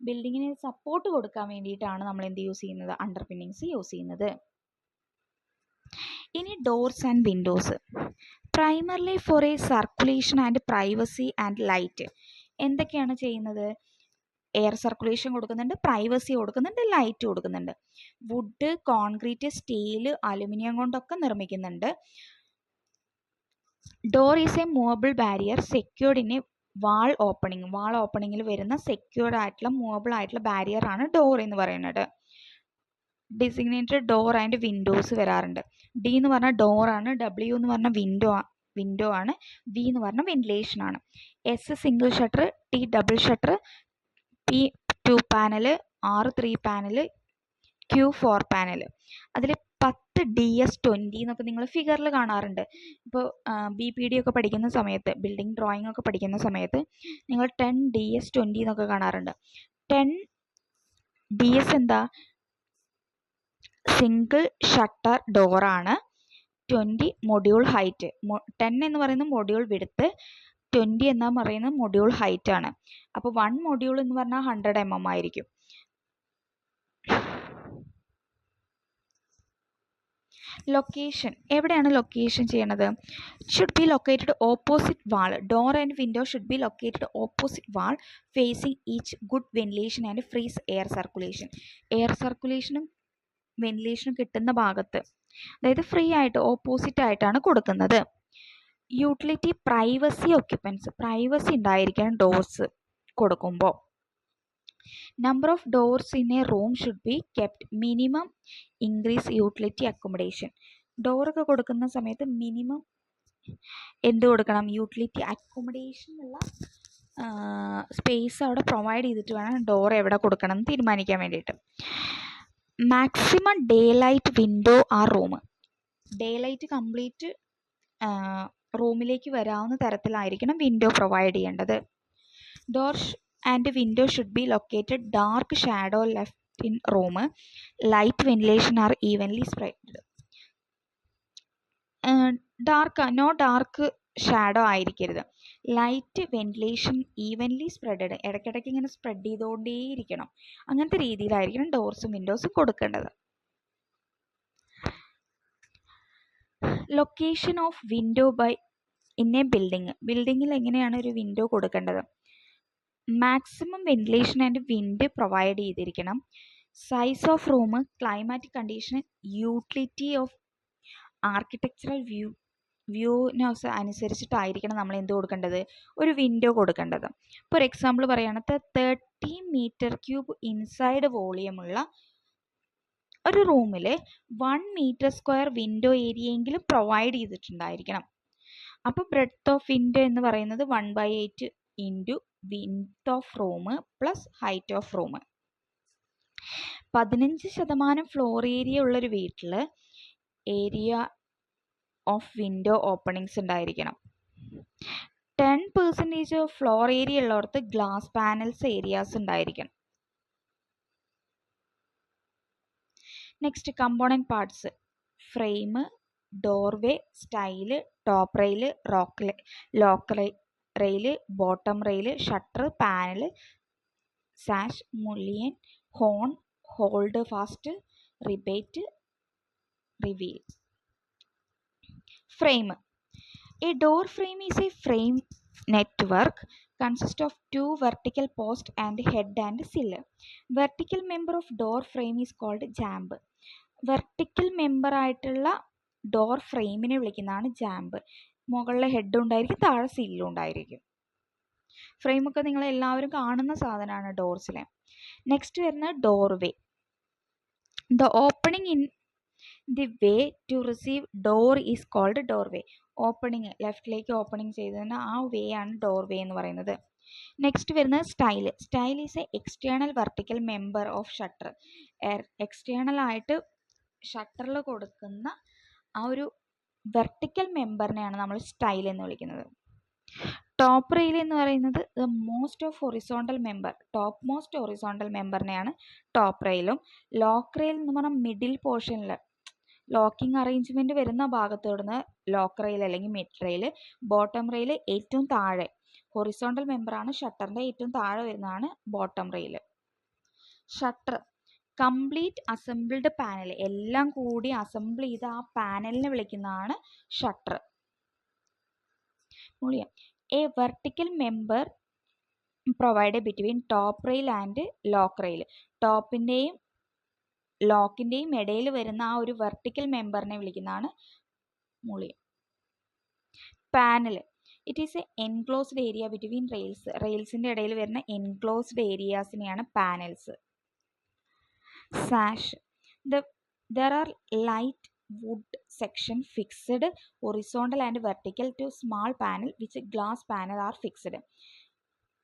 A: ബിൽഡിങ്ങിന് സപ്പോർട്ട് കൊടുക്കാൻ വേണ്ടിയിട്ടാണ് നമ്മൾ എന്ത് യൂസ് ചെയ്യുന്നത്, അണ്ടർപിന്നിങ്സ് യൂസ് ചെയ്യുന്നത്. ഇനി doors and windows. Primarily for a circulation and privacy and light. എന്തൊക്കെയാണ് ചെയ്യുന്നത്, എയർ സർക്കുലേഷൻ കൊടുക്കുന്നുണ്ട്, പ്രൈവസി കൊടുക്കുന്നുണ്ട്, ലൈറ്റ് കൊടുക്കുന്നുണ്ട്. വുഡ്, കോൺക്രീറ്റ്, സ്റ്റീൽ, അലുമിനിയം കൊണ്ടൊക്കെ നിർമ്മിക്കുന്നുണ്ട്. Door is a movable barrier secured in a wall ഓപ്പണിങ്ങിൽ വരുന്ന സെക്യൂർഡ് ആയിട്ടുള്ള മൂവബിൾ ആയിട്ടുള്ള ബാരിയർ ആണ് ഡോർ എന്ന് പറയുന്നത്. ഡിസിഗ്നേറ്റഡ് ഡോർ ആൻഡ് വിൻഡോസ് വരാറുണ്ട്. ഡി എന്ന് പറഞ്ഞാൽ ഡോർ ആണ്, W എന്ന് പറഞ്ഞാൽ വിൻഡോ ആണ്, V എന്ന് പറഞ്ഞാൽ വെന്റിലേഷൻ ആണ്. S single shutter, T double shutter, P 2 panel, R 3 panel, Q 4 panel. അതിൽ 10 DS20 എന്നൊക്കെ നിങ്ങൾ ഫിഗറിൽ കാണാറുണ്ട്. ഇപ്പോൾ BPD ഒക്കെ പഠിക്കുന്ന സമയത്ത്, ബിൽഡിംഗ് ഡ്രോയിങ് ഒക്കെ പഠിക്കുന്ന സമയത്ത് നിങ്ങൾ 10 DS20 എന്നൊക്കെ കാണാറുണ്ട്. 10 DS എന്താ, സിംഗിൾ ഷട്ടർ ഡോറാണ്. 20 മൊഡ്യൂൾ ഹൈറ്റ്. 10 എന്ന് പറയുന്നത് മൊഡ്യൂൾ വിഡ്ത്ത്, 20 എന്ന് പറയുന്നത് മൊഡ്യൂൾ ഹൈറ്റ് ആണ്. അപ്പോൾ 1 മൊഡ്യൂൾ എന്ന് പറഞ്ഞാൽ 100 mm ആയിരിക്കും. ലൊക്കേഷൻ, എവിടെയാണ് ലൊക്കേഷൻ ചെയ്യണത്? Should be located opposite wall. Door and window should be located opposite wall facing each. Good ventilation and freeze air circulation. Air സർക്കുലേഷനും വെന്റിലേഷനും കിട്ടുന്ന ഭാഗത്ത്, അതായത് ഫ്രീ ആയിട്ട് ഓപ്പോസിറ്റ് ആയിട്ടാണ് കൊടുക്കുന്നത്. Utility, privacy, occupancy. പ്രൈവസി ഉണ്ടായിരിക്കണം ഡോർസ് കൊടുക്കുമ്പോൾ. Number of doors in a room should be kept minimum. Increase utility accommodation. ഡോറൊക്കെ കൊടുക്കുന്ന സമയത്ത് മിനിമം എന്ത് കൊടുക്കണം, യൂട്ടിലിറ്റി അക്കോമഡേഷൻ ഉള്ള സ്പേസ് അവിടെ പ്രൊവൈഡ് ചെയ്തിട്ട് വേണം ഡോർ എവിടെ കൊടുക്കണം എന്ന് തീരുമാനിക്കാൻ വേണ്ടിയിട്ട്. മാക്സിമം ഡേ ലൈറ്റ് വിൻഡോ ആ റൂം. ഡേ ലൈറ്റ് കംപ്ലീറ്റ് റൂമിലേക്ക് വരാവുന്ന തരത്തിലായിരിക്കണം വിൻഡോ പ്രൊവൈഡ് ചെയ്യേണ്ടത്. Door and window should be located dark shadow left in room. Light ventilation are evenly spread. No dark shadow ആയിരിക്കരുത്. ലൈറ്റ് വെന്റിലേഷൻ ഈവൻലി സ്പ്രെഡഡ്, ഇടയ്ക്കിടയ്ക്ക് ഇങ്ങനെ സ്പ്രെഡ് ചെയ്തുകൊണ്ടേയിരിക്കണം. അങ്ങനത്തെ രീതിയിലായിരിക്കണം ഡോർസും വിൻഡോസും കൊടുക്കേണ്ടത്. Location of window by in a ബിൽഡിങ്ങിൽ എങ്ങനെയാണ് ഒരു വിൻഡോ കൊടുക്കേണ്ടത്? Maximum ventilation and wind provide ചെയ്തിരിക്കണം. Size of room, climatic condition, utility of architectural വ്യൂവിന് അനുസരിച്ചിട്ടായിരിക്കണം നമ്മൾ എന്ത് കൊടുക്കേണ്ടത്, ഒരു വിൻഡോ കൊടുക്കേണ്ടത്. ഇപ്പോൾ ഒരു എക്സാമ്പിൾ പറയുകയാണെങ്കിൽ 30 m³ ഇൻസൈഡ് വോളിയമുള്ള ഒരു റൂമിൽ 1 മീറ്റർ സ്ക്വയർ വിൻഡോ ഏരിയയെങ്കിലും പ്രൊവൈഡ് ചെയ്തിട്ടുണ്ടായിരിക്കണം. അപ്പോൾ ബ്രെഡ്ത്ത് ഓഫ് വിൻഡോ എന്ന് പറയുന്നത് 1/8 into width of room plus height of room. 15% floor area ഉള്ളൊരു വീട്ടിൽ ഏരിയ ഓഫ് വിൻഡോ ഓപ്പണിങ്സ് ഉണ്ടായിരിക്കണം. 10% ഓഫ് ഫ്ലോർ ഏരിയ ഉള്ളവർക്ക് ഗ്ലാസ് പാനൽസ് ഏരിയാസ് ഉണ്ടായിരിക്കണം. Next component parts: frame, doorway, stile, top rail, lock rail, bottom rail, shutter, panel, sash, mullion, horn, holdfast, rebate, reveal. Frame: a door frame is a frame network consist of two vertical posts and head and sill. Vertical member of door frame is called jamb. Vertical member ആയിട്ടുള്ള ഡോർ ഫ്രെയിമിനെ വിളിക്കുന്നതാണ് ജാമ്പ്. മുകളിൽ ഹെഡ് ഉണ്ടായിരിക്കും, താഴെ സില്ലും ഉണ്ടായിരിക്കും. ഫ്രെയിമൊക്കെ നിങ്ങൾ എല്ലാവരും കാണുന്ന സാധനമാണ് ഡോർസിലെ. നെക്സ്റ്റ് വരുന്നത് doorway. The opening in the way to receive door is called doorway. Opening, ലെഫ്റ്റിലേക്ക് ഓപ്പണിങ് ചെയ്തതിന് ആ വേ ആണ് ഡോർവേ എന്ന് പറയുന്നത്. നെക്സ്റ്റ് വരുന്നത് stile. Stile is a external vertical member of shutter. External ആയിട്ട് ഷട്ടറിൽ കൊടുക്കുന്ന ആ ഒരു വെർട്ടിക്കൽ മെമ്പറിനെയാണ് നമ്മൾ സ്റ്റൈൽ എന്ന് വിളിക്കുന്നത്. ടോപ്പ് റെയിൽ എന്ന് പറയുന്നത് the most of horizontal member, top most horizontal മെമ്പറിനെയാണ് ടോപ്പ് റെയിലും. ലോക്ക് റെയിൽ എന്ന് പറഞ്ഞാൽ മിഡിൽ പോർഷനിൽ ലോക്കിംഗ് അറേഞ്ച്മെൻറ്റ് വരുന്ന ഭാഗത്ത് വിടുന്ന ലോക്ക് റെയിൽ അല്ലെങ്കിൽ മിഡ് റെയിൽ. ബോട്ടം റെയിൽ ഏറ്റവും താഴെ, ഹൊറിസോണ്ടൽ മെമ്പറാണ് ഷട്ടറിൻ്റെ ഏറ്റവും താഴെ വരുന്നതാണ് bottom rail. Shutter complete assembled panel, എല്ലാം കൂടി അസംബിൾ ചെയ്ത ആ പാനലിനെ വിളിക്കുന്നതാണ് shutter. A vertical member provide between top rail and lock rail. ടോപ്പിൻ്റെയും ലോക്കിൻ്റെയും ഇടയിൽ വരുന്ന ആ ഒരു വെർട്ടിക്കൽ മെമ്പറിനെ വിളിക്കുന്നതാണ് mullion. Panel it is a enclosed area between rails. റെയിൽസിൻ്റെ ഇടയിൽ വരുന്ന എൻക്ലോസ്ഡ് ഏരിയാസിനെയാണ് panels. Sash there are light wood section fixed horizontal and vertical to small panel which glass panel are fixed.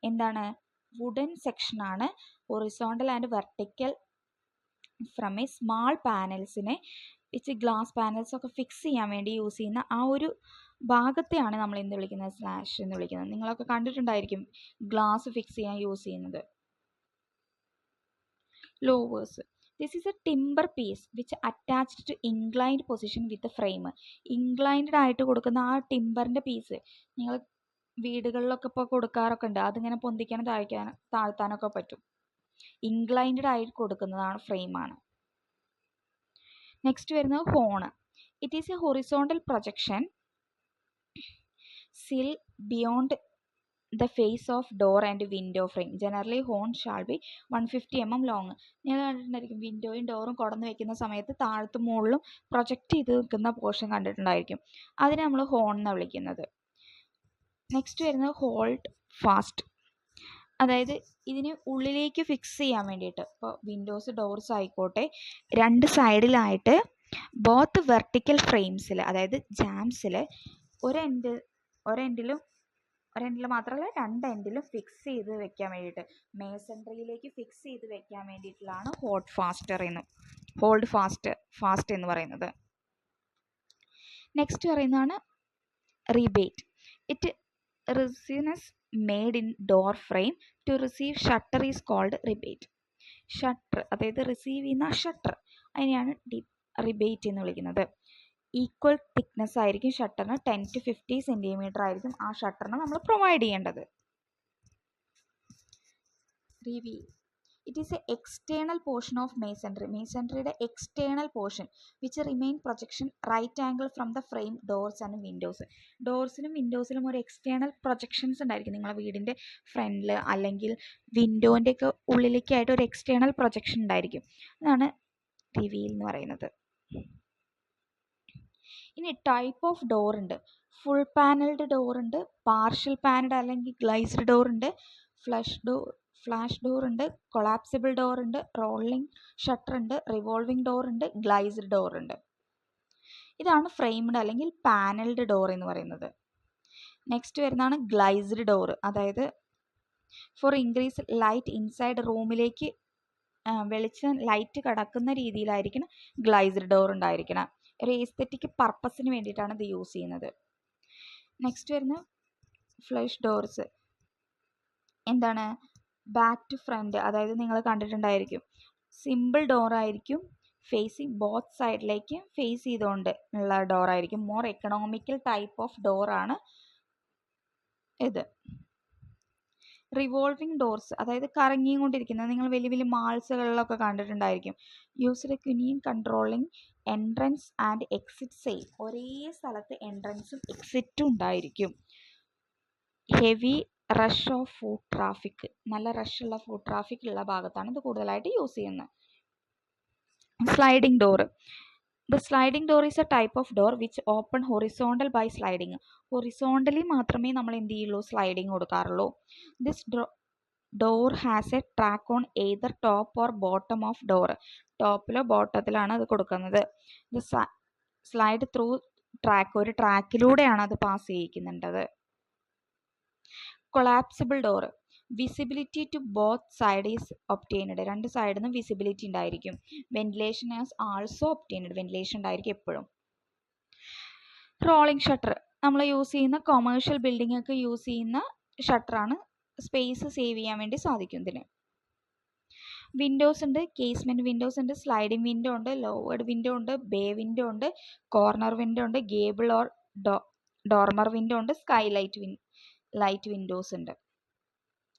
A: എന്താണ്? വുഡൻ സെക്ഷൻ ആണ് horizontal and vertical from a small പാനൽസിനെ വിച്ച് ഗ്ലാസ് പാനൽസ് ഒക്കെ ഫിക്സ് ചെയ്യാൻ വേണ്ടി യൂസ് ചെയ്യുന്ന ആ ഒരു ഭാഗത്തെയാണ് നമ്മൾ എന്ത് വിളിക്കുന്നത്? സ്ലാഷ് എന്ന് വിളിക്കുന്നത്. നിങ്ങളൊക്കെ കണ്ടിട്ടുണ്ടായിരിക്കും ഗ്ലാസ് ഫിക്സ് ചെയ്യാൻ യൂസ് ചെയ്യുന്നത്. Lowers. This is a timber piece which attached to inclined position with the frame. Inclined ആയിട്ട് കൊടുക്കുന്ന ആ ടിമ്പറിൻ്റെ പീസ് നിങ്ങൾ വീടുകളിലൊക്കെ ഇപ്പോൾ കൊടുക്കാറൊക്കെ ഉണ്ട്. അതിങ്ങനെ പൊന്തിക്കാനും താഴ്ത്താനൊക്കെ പറ്റും. ഇൻക്ലൈൻഡ് ആയിട്ട് കൊടുക്കുന്നതാണ് ഫ്രെയിമാണ്. നെക്സ്റ്റ് വരുന്നത് horn. It is A horizontal projection സിൽ beyond the face of door and window frame. Generally horn shall be 150 mm long. നിങ്ങൾ കണ്ടിട്ടുണ്ടായിരിക്കും വിൻഡോയും ഡോറും കൊടന്ന് വെക്കുന്ന സമയത്ത് താഴത്തും മുകളിലും പ്രൊജക്റ്റ് ചെയ്ത് നിൽക്കുന്ന പോർഷൻ കണ്ടിട്ടുണ്ടായിരിക്കും. അതിനെ നമ്മൾ ഹോൺ എന്ന് വിളിക്കുന്നത്. നെക്സ്റ്റ് വരുന്നത് ഹോൾഡ് ഫാസ്റ്റ്. അതായത് ഇതിന് ഉള്ളിലേക്ക് ഫിക്സ് ചെയ്യാൻ വേണ്ടിയിട്ട്, ഇപ്പോൾ വിൻഡോസ് ഡോർസ് ആയിക്കോട്ടെ, രണ്ട് സൈഡിലായിട്ട് ബോത്ത് വെർട്ടിക്കൽ ഫ്രെയിംസിൽ, അതായത് ജാംസിൽ ഒരെൻഡിൽ മാത്രമല്ല രണ്ട് എൻഡിലും ഫിക്സ് ചെയ്ത് വെക്കാൻ വേണ്ടിയിട്ട്, മേസൺട്രിയിലേക്ക് ഫിക്സ് ചെയ്ത് വെക്കാൻ വേണ്ടിയിട്ടുള്ളതാണ് ഹോൾഡ് ഫാസ്റ്റ് എന്ന് പറയുന്നത്. നെക്സ്റ്റ് പറയുന്നതാണ് rebate. It recess made in door frame to receive shutter is called rebate. Shutter, അതായത് റിസീവ് ചെയ്യുന്ന ഷട്ടർ, അതിനെയാണ് റിബേറ്റ് എന്ന് വിളിക്കുന്നത്. ഈക്വൽ തിക്നെസ് ആയിരിക്കും ഷട്ടറിന്. 10 to 50 സെൻറ്റിമീറ്റർ ആയിരിക്കും ആ ഷട്ടറിന് നമ്മൾ പ്രൊവൈഡ് ചെയ്യേണ്ടത്. Reveal. It is a external portion of masonry. മേസൺട്രിയുടെ external portion which remain projection right angle from the frame, doors and windows. ഡോർസിലും വിൻഡോസിലും ഒരു എക്സ്റ്റേണൽ പ്രൊജക്ഷൻസ് ഉണ്ടായിരിക്കും. നിങ്ങളുടെ വീടിൻ്റെ ഫ്രണ്ടിൽ അല്ലെങ്കിൽ വിൻഡോൻ്റെ ഒക്കെ ഉള്ളിലേക്കായിട്ട് ഒരു എക്സ്റ്റേണൽ പ്രൊജക്ഷൻ ഉണ്ടായിരിക്കും. അതാണ് റിവീൽ എന്ന് പറയുന്നത്. ഇനി ടൈപ്പ് ഓഫ് ഡോർ ഉണ്ട്. ഫുൾ പാനൽഡ് ഡോർ ഉണ്ട്, പാർഷ്യൽ പാനൽഡ് അല്ലെങ്കിൽ ഗ്ലേസ്ഡ് ഡോർ ഉണ്ട്, ഫ്ലാഷ് ഡോർ ഉണ്ട്, കൊളാപ്സിബിൾ ഡോർ ഉണ്ട്, റോളിംഗ് ഷട്ടർ ഉണ്ട്, റിവോൾവിംഗ് ഡോർ ഉണ്ട്, ഗ്ലൈസ്ഡ് ഡോർ ഉണ്ട്. ഇതാണ് ഫ്രെയിംഡ് അല്ലെങ്കിൽ പാനൽഡ് ഡോർ എന്ന് പറയുന്നത്. നെക്സ്റ്റ് വരുന്നതാണ് ഗ്ലൈസ്ഡ് ഡോർ. അതായത് ഫോർ ഇൻക്രീസ് ലൈറ്റ് ഇൻസൈഡ് റൂമിലേക്ക് വെളിച്ചം ലൈറ്റ് കടക്കുന്ന രീതിയിലായിരിക്കണം ഗ്ലൈസ്ഡ് ഡോർ ഉണ്ടായിരിക്കണം. ഒരു എസ്തെറ്റിക് പർപ്പസിന് വേണ്ടിയിട്ടാണ് ഇത് യൂസ് ചെയ്യുന്നത്. നെക്സ്റ്റ് വരുന്ന ഫ്ലഷ് ഡോർസ് എന്താണ്? Back to front. അതായത് നിങ്ങൾ കണ്ടിട്ടുണ്ടായിരിക്കും, സിമ്പിൾ ഡോർ ആയിരിക്കും, ഫേസിങ് ബോത്ത് സൈഡിലേക്ക് ഫേസ് ചെയ്തുകൊണ്ട് ഉള്ള ഡോർ ആയിരിക്കും. മോർ എക്കണോമിക്കൽ ടൈപ്പ് ഓഫ് ഡോറാണ് ഇത്. റിവോൾവിംഗ് ഡോർസ്, അതായത് കറങ്ങിയും കൊണ്ടിരിക്കുന്നത്, നിങ്ങൾ വലിയ വലിയ മാൾസുകളിലൊക്കെ കണ്ടിട്ടുണ്ടായിരിക്കും. യൂസ്ഡ് ക്വിനിയൻ controlling entrance and exit same. ഒരേ സ്ഥലത്ത് എൻട്രൻസും എക്സിറ്റും ഉണ്ടായിരിക്കും. Heavy rush of food traffic, നല്ല റഷുള്ള ഫുഡ് ട്രാഫിക് ഉള്ള ഭാഗത്താണ് ഇത് കൂടുതലായിട്ട് യൂസ് ചെയ്യുന്നത്. Sliding door. The sliding door is a type of door which open horizontal by sliding. Horizontally മാത്രമേ നമ്മൾ എന്ത് ചെയ്യുള്ളൂ? സ്ലൈഡിങ് കൊടുക്കാറുള്ളൂ. This door has a track on either top or bottom of door. ടോപ്പിലോ ബോട്ടത്തിലാണ് അത് കൊടുക്കുന്നത്. ദ സ്ലൈഡ് ത്രൂ ട്രാക്ക്, ഒരു ട്രാക്കിലൂടെയാണ് അത് പാസ് ചെയ്യിക്കുന്നുണ്ടത്. Collapsible door. Visibility to both side is obtained. രണ്ട് സൈഡിൽ നിന്ന് വിസിബിലിറ്റി ഉണ്ടായിരിക്കും. Ventilation is also obtained. Ventilation ഉണ്ടായിരിക്കും എപ്പോഴും. റോളിംഗ് ഷട്ടർ നമ്മൾ യൂസ് ചെയ്യുന്ന കൊമേഴ്ഷ്യൽ ബിൽഡിംഗ് ഒക്കെ യൂസ് ചെയ്യുന്ന ഷട്ടറാണ്. സ്പേസ് സേവ് ചെയ്യാൻ വേണ്ടി സാധിക്കും ഇതിന്. വിൻഡോസ് ഉണ്ട്, കേസ്മെന്റ് വിൻഡോസ് ഉണ്ട്, സ്ലൈഡിംഗ് വിൻഡോ ഉണ്ട്, ലോവേർഡ് വിൻഡോ ഉണ്ട്, ബേ വിൻഡോ ഉണ്ട്, കോർണർ വിൻഡോ ഉണ്ട്, ഗേബിൾ ഓർ ഡോർമർ വിൻഡോ ഉണ്ട്, സ്കൈ ലൈറ്റ് വിൻഡോസ് ഉണ്ട്.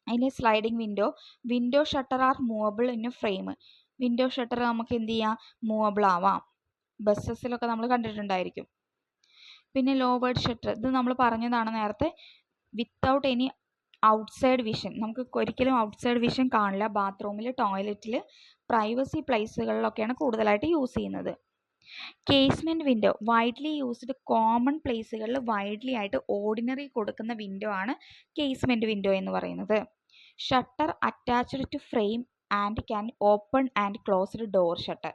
A: അതിന് sliding window. Window shutter are movable in a frame. Window shutter നമുക്ക് എന്ത് ചെയ്യാം? മൂവബിൾ ആവാം. ബസ്സസിലൊക്കെ നമ്മൾ കണ്ടിട്ടുണ്ടായിരിക്കും. പിന്നെ ലോവേർഡ് ഷട്ടർ, ഇത് നമ്മൾ പറഞ്ഞതാണ് നേരത്തെ. വിത്തൗട്ട് എനി ഔട്ട്സൈഡ് വിഷൻ, നമുക്ക് ഒരിക്കലും ഔട്ട്സൈഡ് വിഷൻ കാണില്ല. ബാത്റൂമിൽ, ടോയ്ലറ്റിൽ, പ്രൈവസി പ്ലേസുകളിലൊക്കെയാണ് കൂടുതലായിട്ട് യൂസ് ചെയ്യുന്നത്. Casement window widely used common പ്ലേസുകളിൽ വൈഡ്ലി ആയിട്ട് ഓർഡിനറി കൊടുക്കുന്ന വിൻഡോ ആണ് കേസ്മെന്റ് വിൻഡോ എന്ന് പറയുന്നത്. Shutter attached to frame and can open and closed door shutter.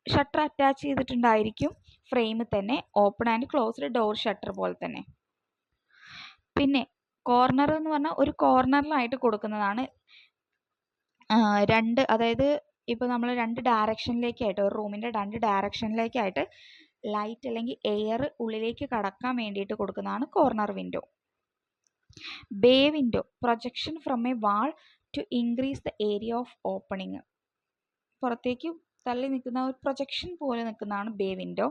A: Shutter attach ചെയ്തിട്ടുണ്ടായിരിക്കും ഫ്രെയിമിൽ തന്നെ, open and closed door shutter പോലെ തന്നെ. പിന്നെ കോർണർ എന്ന് പറഞ്ഞാൽ ഒരു കോർണറിലായിട്ട് കൊടുക്കുന്നതാണ്. രണ്ട്, അതായത് ഇപ്പോൾ നമ്മൾ രണ്ട് ഡയറക്ഷനിലേക്കായിട്ട്, ഒരു റൂമിൻ്റെ രണ്ട് ഡയറക്ഷനിലേക്കായിട്ട് ലൈറ്റ് അല്ലെങ്കിൽ എയർ ഉള്ളിലേക്ക് കടക്കാൻ വേണ്ടിയിട്ട് കൊടുക്കുന്നതാണ് corner window. Bay window, projection from a wall to increase the area of opening. പുറത്തേക്ക് തള്ളി നിൽക്കുന്ന ഒരു പ്രൊജക്ഷൻ പോലെ നിൽക്കുന്നതാണ് ബേ വിൻഡോ.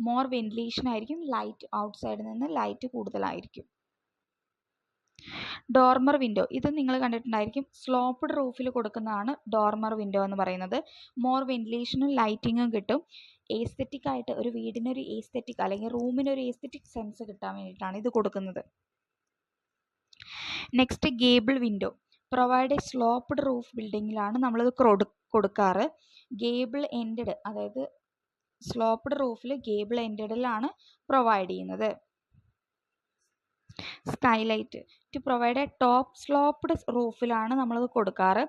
A: മോർ വെന്റിലേഷൻ ആയിരിക്കും, ലൈറ്റ് ഔട്ട്സൈഡിൽ നിന്ന് ലൈറ്റ് കൂടുതലായിരിക്കും. ഡോർമർ വിൻഡോ, ഇത് നിങ്ങൾ കണ്ടിട്ടുണ്ടായിരിക്കും. സ്ലോപ്പ്ഡ് റൂഫിൽ കൊടുക്കുന്നതാണ് ഡോർമർ വിൻഡോ എന്ന് പറയുന്നത്. മോർ വെന്റിലേഷനും ലൈറ്റിങ്ങും കിട്ടും. ഏസ്തെറ്റിക് ആയിട്ട് ഒരു വീടിനൊരു ഏസ്തെറ്റിക് അല്ലെങ്കിൽ റൂമിനൊരു ഏസ്തെറ്റിക് സെൻസ് കിട്ടാൻ വേണ്ടിയിട്ടാണ് ഇത് കൊടുക്കുന്നത്. Next gable window. Provide a sloped roof ബിൽഡിങ്ങിലാണ് നമ്മളിത് കൊടുക്കാറ്. ഗേബിൾ എൻഡഡ്, അതായത് സ്ലോപ്പ്ഡ് റൂഫിൽ ഗേബിൾ എൻഡഡിലാണ് പ്രൊവൈഡ് ചെയ്യുന്നത്. Skylight to provide a top sloped റൂഫിലാണ് നമ്മളത് കൊടുക്കാറ്.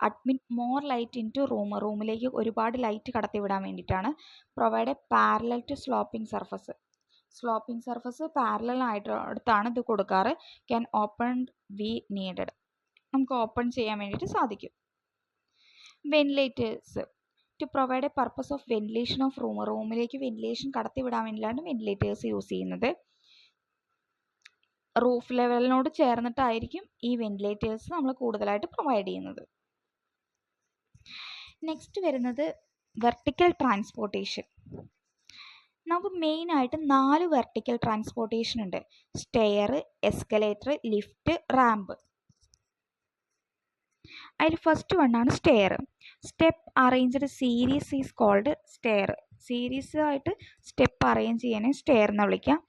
A: Admit more light into റൂമിലേക്ക് ഒരുപാട് ലൈറ്റ് കടത്തിവിടാൻ വേണ്ടിയിട്ടാണ്. Provide a parallel to sloping surface parallel ആയിട്ട് അടുത്താണ് ഇത് കൊടുക്കാറ്. ക്യാൻ ഓപ്പൺ വി നീഡഡ്, നമുക്ക് ഓപ്പൺ ചെയ്യാൻ വേണ്ടിയിട്ട് സാധിക്കും. Ventilators to provide a purpose of ventilation of റൂമിലേക്ക് വെന്റിലേഷൻ കടത്തിവിടാൻ വേണ്ടിയിട്ടാണ് വെന്റിലേറ്റേഴ്സ് യൂസ് ചെയ്യുന്നത്. റൂഫ് ലെവലിനോട് ചേർന്നിട്ടായിരിക്കും ഈ വെന്റിലേറ്റേഴ്സ് നമ്മൾ കൂടുതലായിട്ട് പ്രൊവൈഡ് ചെയ്യുന്നത്. നെക്സ്റ്റ് വരുന്നത് വെർട്ടിക്കൽ ട്രാൻസ്പോർട്ടേഷൻ. നമുക്ക് മെയിനായിട്ട് 4 വെർട്ടിക്കൽ ട്രാൻസ്പോർട്ടേഷൻ ഉണ്ട്. Stair, escalator, lift, ramp. അതിൽ ഫസ്റ്റ് വണ്ണാണ് stair. Step arranged series is called stair. Series ആയിട്ട് സ്റ്റെപ്പ് അറേഞ്ച് ചെയ്യാനേ സ്റ്റെയർ എന്ന് വിളിക്കാം.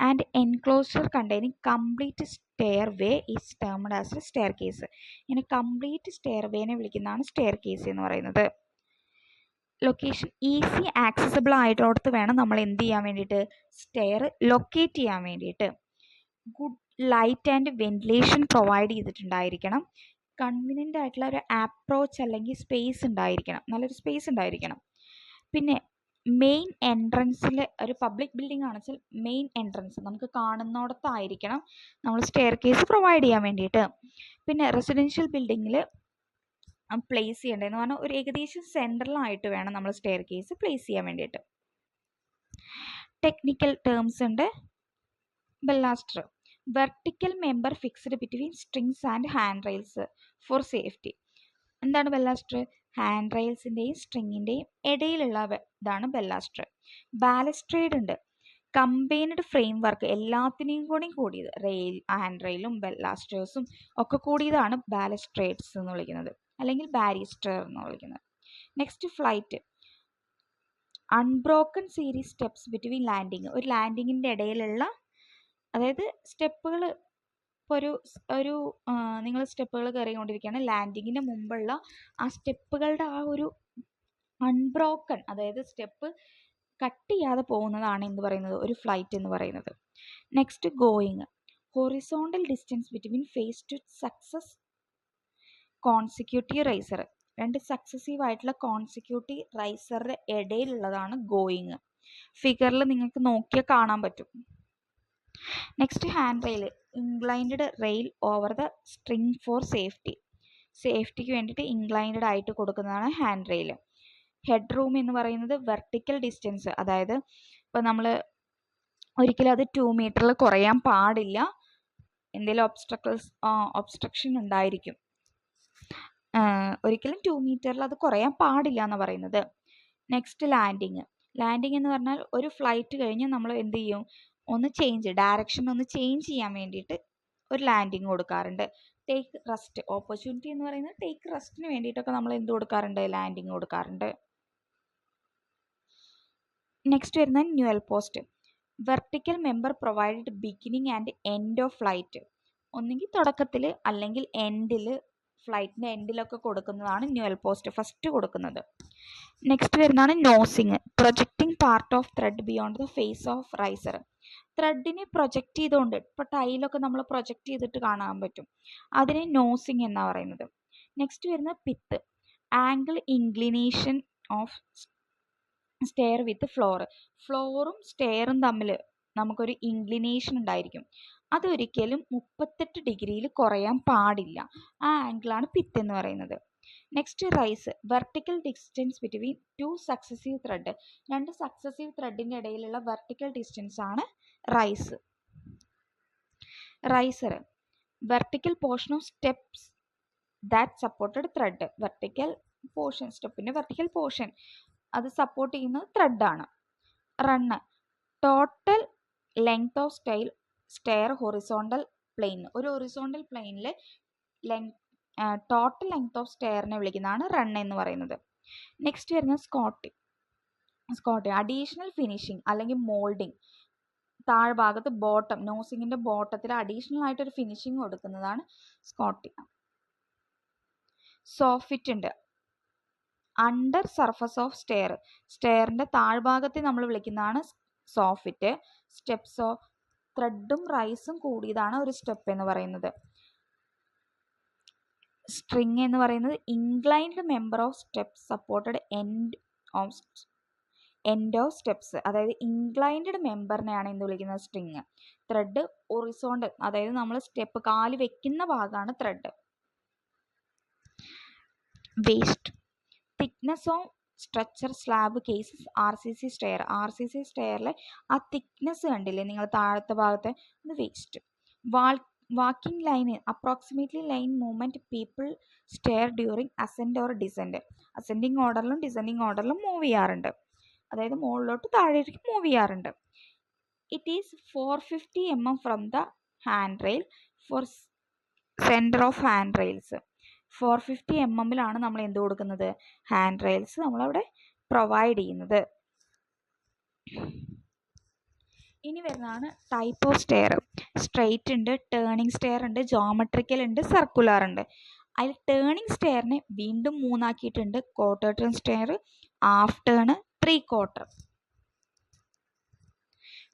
A: And enclosure containing complete stairway is termed as staircase. ഇങ്ങനെ കംപ്ലീറ്റ് സ്റ്റെയർ വേനെ വിളിക്കുന്നതാണ് സ്റ്റെയർ കേസ് എന്ന് പറയുന്നത്. ലൊക്കേഷൻ ഈസി ആക്സസിബിൾ ആയിട്ടോടത്ത് വേണം നമ്മൾ എന്ത് ചെയ്യാൻ വേണ്ടിയിട്ട്? സ്റ്റെയർ ലൊക്കേറ്റ് ചെയ്യാൻ വേണ്ടിയിട്ട്. Good light and ventilation provide ചെയ്തിട്ടുണ്ടായിരിക്കണം. കൺവീനിയൻ്റ് ആയിട്ടുള്ള ഒരു അപ്രോച്ച് അല്ലെങ്കിൽ സ്പേസ് ഉണ്ടായിരിക്കണം, നല്ലൊരു സ്പേസ് ഉണ്ടായിരിക്കണം. പിന്നെ മെയിൻ എൻട്രൻസിൽ ഒരു പബ്ലിക് ബിൽഡിംഗ് ആണെന്ന് വെച്ചാൽ മെയിൻ എൻട്രൻസ് നമുക്ക് കാണുന്നിടത്തായിരിക്കണം നമ്മൾ സ്റ്റെയർ കേസ് പ്രൊവൈഡ് ചെയ്യാൻ വേണ്ടിയിട്ട്. പിന്നെ റെസിഡൻഷ്യൽ ബിൽഡിങ്ങിൽ പ്ലേസ് ചെയ്യേണ്ടതെന്ന് പറഞ്ഞാൽ ഒരു ഏകദേശം സെൻട്രലായിട്ട് വേണം നമ്മൾ സ്റ്റെയർ കേസ് പ്ലേസ് ചെയ്യാൻ വേണ്ടിയിട്ട്. ടെക്നിക്കൽ ടേംസ് ഉണ്ട്. Baluster, vertical member fixed between strings and handrails for safety. എന്താണ് ബെല്ലാസ്റ്റർ? ഹാൻഡ് റെയിൽസിൻ്റെയും സ്ട്രിങ്ങിൻ്റെയും ഇടയിലുള്ള ഇതാണ് ബെല്ലാസ്റ്റർ. ബാലസ്ട്രേഡ് ഉണ്ട്, കമ്പൈൻഡ് ഫ്രെയിം വർക്ക് എല്ലാത്തിനെയും കൂടിയത്, റെയിൽ, ഹാൻഡ് റെയിലും ബെല്ലാസ്റ്റേഴ്സും ഒക്കെ കൂടിയതാണ് ബാലസ്ട്രേഡ്സ് എന്ന് വിളിക്കുന്നത്, അല്ലെങ്കിൽ ബാരിസ്റ്റർ എന്ന് വിളിക്കുന്നത്. Next flight, unbroken series steps between landing, ഒരു ലാൻഡിങ്ങിൻ്റെ ഇടയിലുള്ള, അതായത് സ്റ്റെപ്പുകൾ ഇപ്പോൾ ഒരു നിങ്ങൾ സ്റ്റെപ്പുകൾ കയറിക്കൊണ്ടിരിക്കുകയാണ്, ലാൻഡിങ്ങിന് മുമ്പുള്ള ആ സ്റ്റെപ്പുകളുടെ ആ ഒരു അൺബ്രോക്കൺ, അതായത് സ്റ്റെപ്പ് കട്ട് ചെയ്യാതെ പോകുന്നതാണ് എന്ന് പറയുന്നത് ഒരു ഫ്ലൈറ്റ് എന്ന് പറയുന്നത്. Next going, horizontal distance between face to success consecutive riser, രണ്ട് സക്സസീവ് ആയിട്ടുള്ള കോൺസിക്യൂട്ടീവ് റൈസറുടെ ഇടയിലുള്ളതാണ് ഗോയിങ്. ഫിഗറിൽ നിങ്ങൾക്ക് നോക്കിയാൽ കാണാൻ പറ്റും. Next handrail, inclined rail over the string for safety, സേഫ്റ്റിക്ക് വേണ്ടിയിട്ട് ഇൻക്ലൈൻഡ് ആയിട്ട് കൊടുക്കുന്നതാണ് ഹാൻഡ് റെയിൽ. ഹെഡ് റൂം എന്ന് പറയുന്നത് വെർട്ടിക്കൽ ഡിസ്റ്റൻസ്, അതായത് ഇപ്പോൾ നമ്മൾ ഒരിക്കലും അത് 2 മീറ്ററിൽ കുറയാൻ പാടില്ല, എന്തെങ്കിലും ഒബ്സ്ട്രക്ഷൻ ഉണ്ടായിരിക്കും, ഒരിക്കലും 2 മീറ്ററിൽ അത് കുറയാൻ പാടില്ല എന്ന് പറയുന്നത്. നെക്സ്റ്റ് ലാൻഡിങ്, ലാൻഡിങ് എന്ന് പറഞ്ഞാൽ ഒരു ഫ്ലൈറ്റ് കഴിഞ്ഞ് നമ്മൾ എന്ത് ചെയ്യും, ഒന്ന് ഡയറക്ഷൻ ഒന്ന് ചേഞ്ച് ചെയ്യാൻ വേണ്ടിയിട്ട് ഒരു ലാൻഡിങ് കൊടുക്കാറുണ്ട്. ടേക്ക് റെസ്റ്റ്, ഓപ്പർച്യൂണിറ്റി എന്ന് പറയുന്നത് ടേക്ക് റെസ്റ്റിന് വേണ്ടിയിട്ടൊക്കെ നമ്മൾ എന്ത് കൊടുക്കാറുണ്ട്, ലാൻഡിങ് കൊടുക്കാറുണ്ട്. നെക്സ്റ്റ് വരുന്നത് newel post, vertical member provided beginning and end of flight, ഒന്നുകിൽ തുടക്കത്തിൽ അല്ലെങ്കിൽ എൻഡിൽ, ഫ്ലൈറ്റിൻ്റെ എൻഡിലൊക്കെ കൊടുക്കുന്നതാണ് ന്യൂവൽ പോസ്റ്റ് ഫസ്റ്റ് കൊടുക്കുന്നത്. നെക്സ്റ്റ് വരുന്നതാണ് nosing, projecting part of tread beyond the face of riser, ത്രെഡിനെ പ്രൊജക്റ്റ് ചെയ്തുകൊണ്ട്, ഇപ്പോൾ ടൈലൊക്കെ നമ്മൾ പ്രൊജക്റ്റ് ചെയ്തിട്ട് കാണാൻ പറ്റും, അതിനെ നോസിങ് എന്നാണ് പറയുന്നത്. നെക്സ്റ്റ് വരുന്നത് pitch, angle inclination of stair with floor, ഫ്ലോറും സ്റ്റെയറും തമ്മിൽ നമുക്കൊരു ഇൻക്ലിനേഷൻ ഉണ്ടായിരിക്കും, അതൊരിക്കലും 38 ഡിഗ്രിയിൽ കുറയാൻ പാടില്ല, ആ ആംഗിളാണ് പിത്ത് എന്ന് പറയുന്നത്. Next rise, vertical distance between 2 successive tread, രണ്ട് സക്സസീവ് ത്രെഡിൻ്റെ ഇടയിലുള്ള വെർട്ടിക്കൽ ഡിസ്റ്റൻസ് ആണ് rise. Riser, vertical portion of steps that supported tread, vertical portion, സ്റ്റെപ്പിൻ്റെ വെർട്ടിക്കൽ പോർഷൻ അത് സപ്പോർട്ട് ചെയ്യുന്നത് ത്രെഡാണ്. Run, total length of stair horizontal plane, ഒരു ഹൊറിസോണ്ടൽ പ്ലെയിനിൽ ടോട്ടൽ ലെങ്ത് ഓഫ് സ്റ്റെയറിനെ വിളിക്കുന്നതാണ് റൺ എന്ന് പറയുന്നത്. നെക്സ്റ്റ് വരുന്നത് സ്കോട്ടിംഗ്, അഡീഷണൽ ഫിനിഷിംഗ് അല്ലെങ്കിൽ മോൾഡിംഗ്, താഴ്ഭാഗത്ത് ബോട്ടം, നോസിങ്ങിൻ്റെ ബോട്ടത്തിൽ അഡീഷണൽ ആയിട്ടൊരു ഫിനിഷിംഗ് കൊടുക്കുന്നതാണ് സ്കോട്ടിംഗ്. സോഫിറ്റ് ഉണ്ട്, അണ്ടർ സർഫസ് ഓഫ് സ്റ്റെയറിൻ്റെ താഴ്ഭാഗത്തെ നമ്മൾ വിളിക്കുന്നതാണ് സോഫിറ്റ്. സ്റ്റെപ്സോ, ത്രെഡും റൈസും കൂടിയതാണ് ഒരു സ്റ്റെപ്പ് എന്ന് പറയുന്നത്. സ്ട്രിങ് എന്ന് പറയുന്നത് inclined member of steps supported end of steps, അതായത് ഇൻക്ലൈൻഡ് മെമ്പറിനെയാണ് എന്ത് വിളിക്കുന്നത്, സ്ട്രിങ്. ത്രെഡ് ഒറിസോണ്ടൽ, അതായത് നമ്മൾ സ്റ്റെപ്പ് കാല് വെക്കുന്ന ഭാഗമാണ് tread. Waist, thickness of structure slab cases RCC stair, RCC സ്റ്റെയറിലെ ആ തിക്നെസ് കണ്ടില്ലേ നിങ്ങൾ താഴത്തെ ഭാഗത്തെ, അത് waist. Walking line, approximately line movement people stair during ascend or descend, ascending ഓർഡറിലും ഡിസെൻഡിങ് ഓർഡറിലും മൂവ് ചെയ്യാറുണ്ട്, അതായത് മുകളിലോട്ട് താഴേക്ക് മൂവ് ചെയ്യാറുണ്ട്. It is 450 mm from the handrail for centre of handrails, 450 mm നമ്മൾ എന്ത് കൊടുക്കുന്നത്, ഹാൻഡ് റെയിൽസ് നമ്മളവിടെ പ്രൊവൈഡ് ചെയ്യുന്നത്. ഇനി വരുന്നതാണ് ടൈപ്പ് ഓഫ് സ്റ്റെയർ. സ്ട്രെയിറ്റ് ഉണ്ട്, ടേണിംഗ് സ്റ്റെയർ ഉണ്ട്, ജോമെട്രിക്കൽ ഉണ്ട്, സർക്കുലർ ഉണ്ട്. അതിൽ ടേണിംഗ് സ്റ്റെയറിനെ വീണ്ടും മൂന്നാക്കിയിട്ടുണ്ട്, quarter turn stair, half turn, 3/4.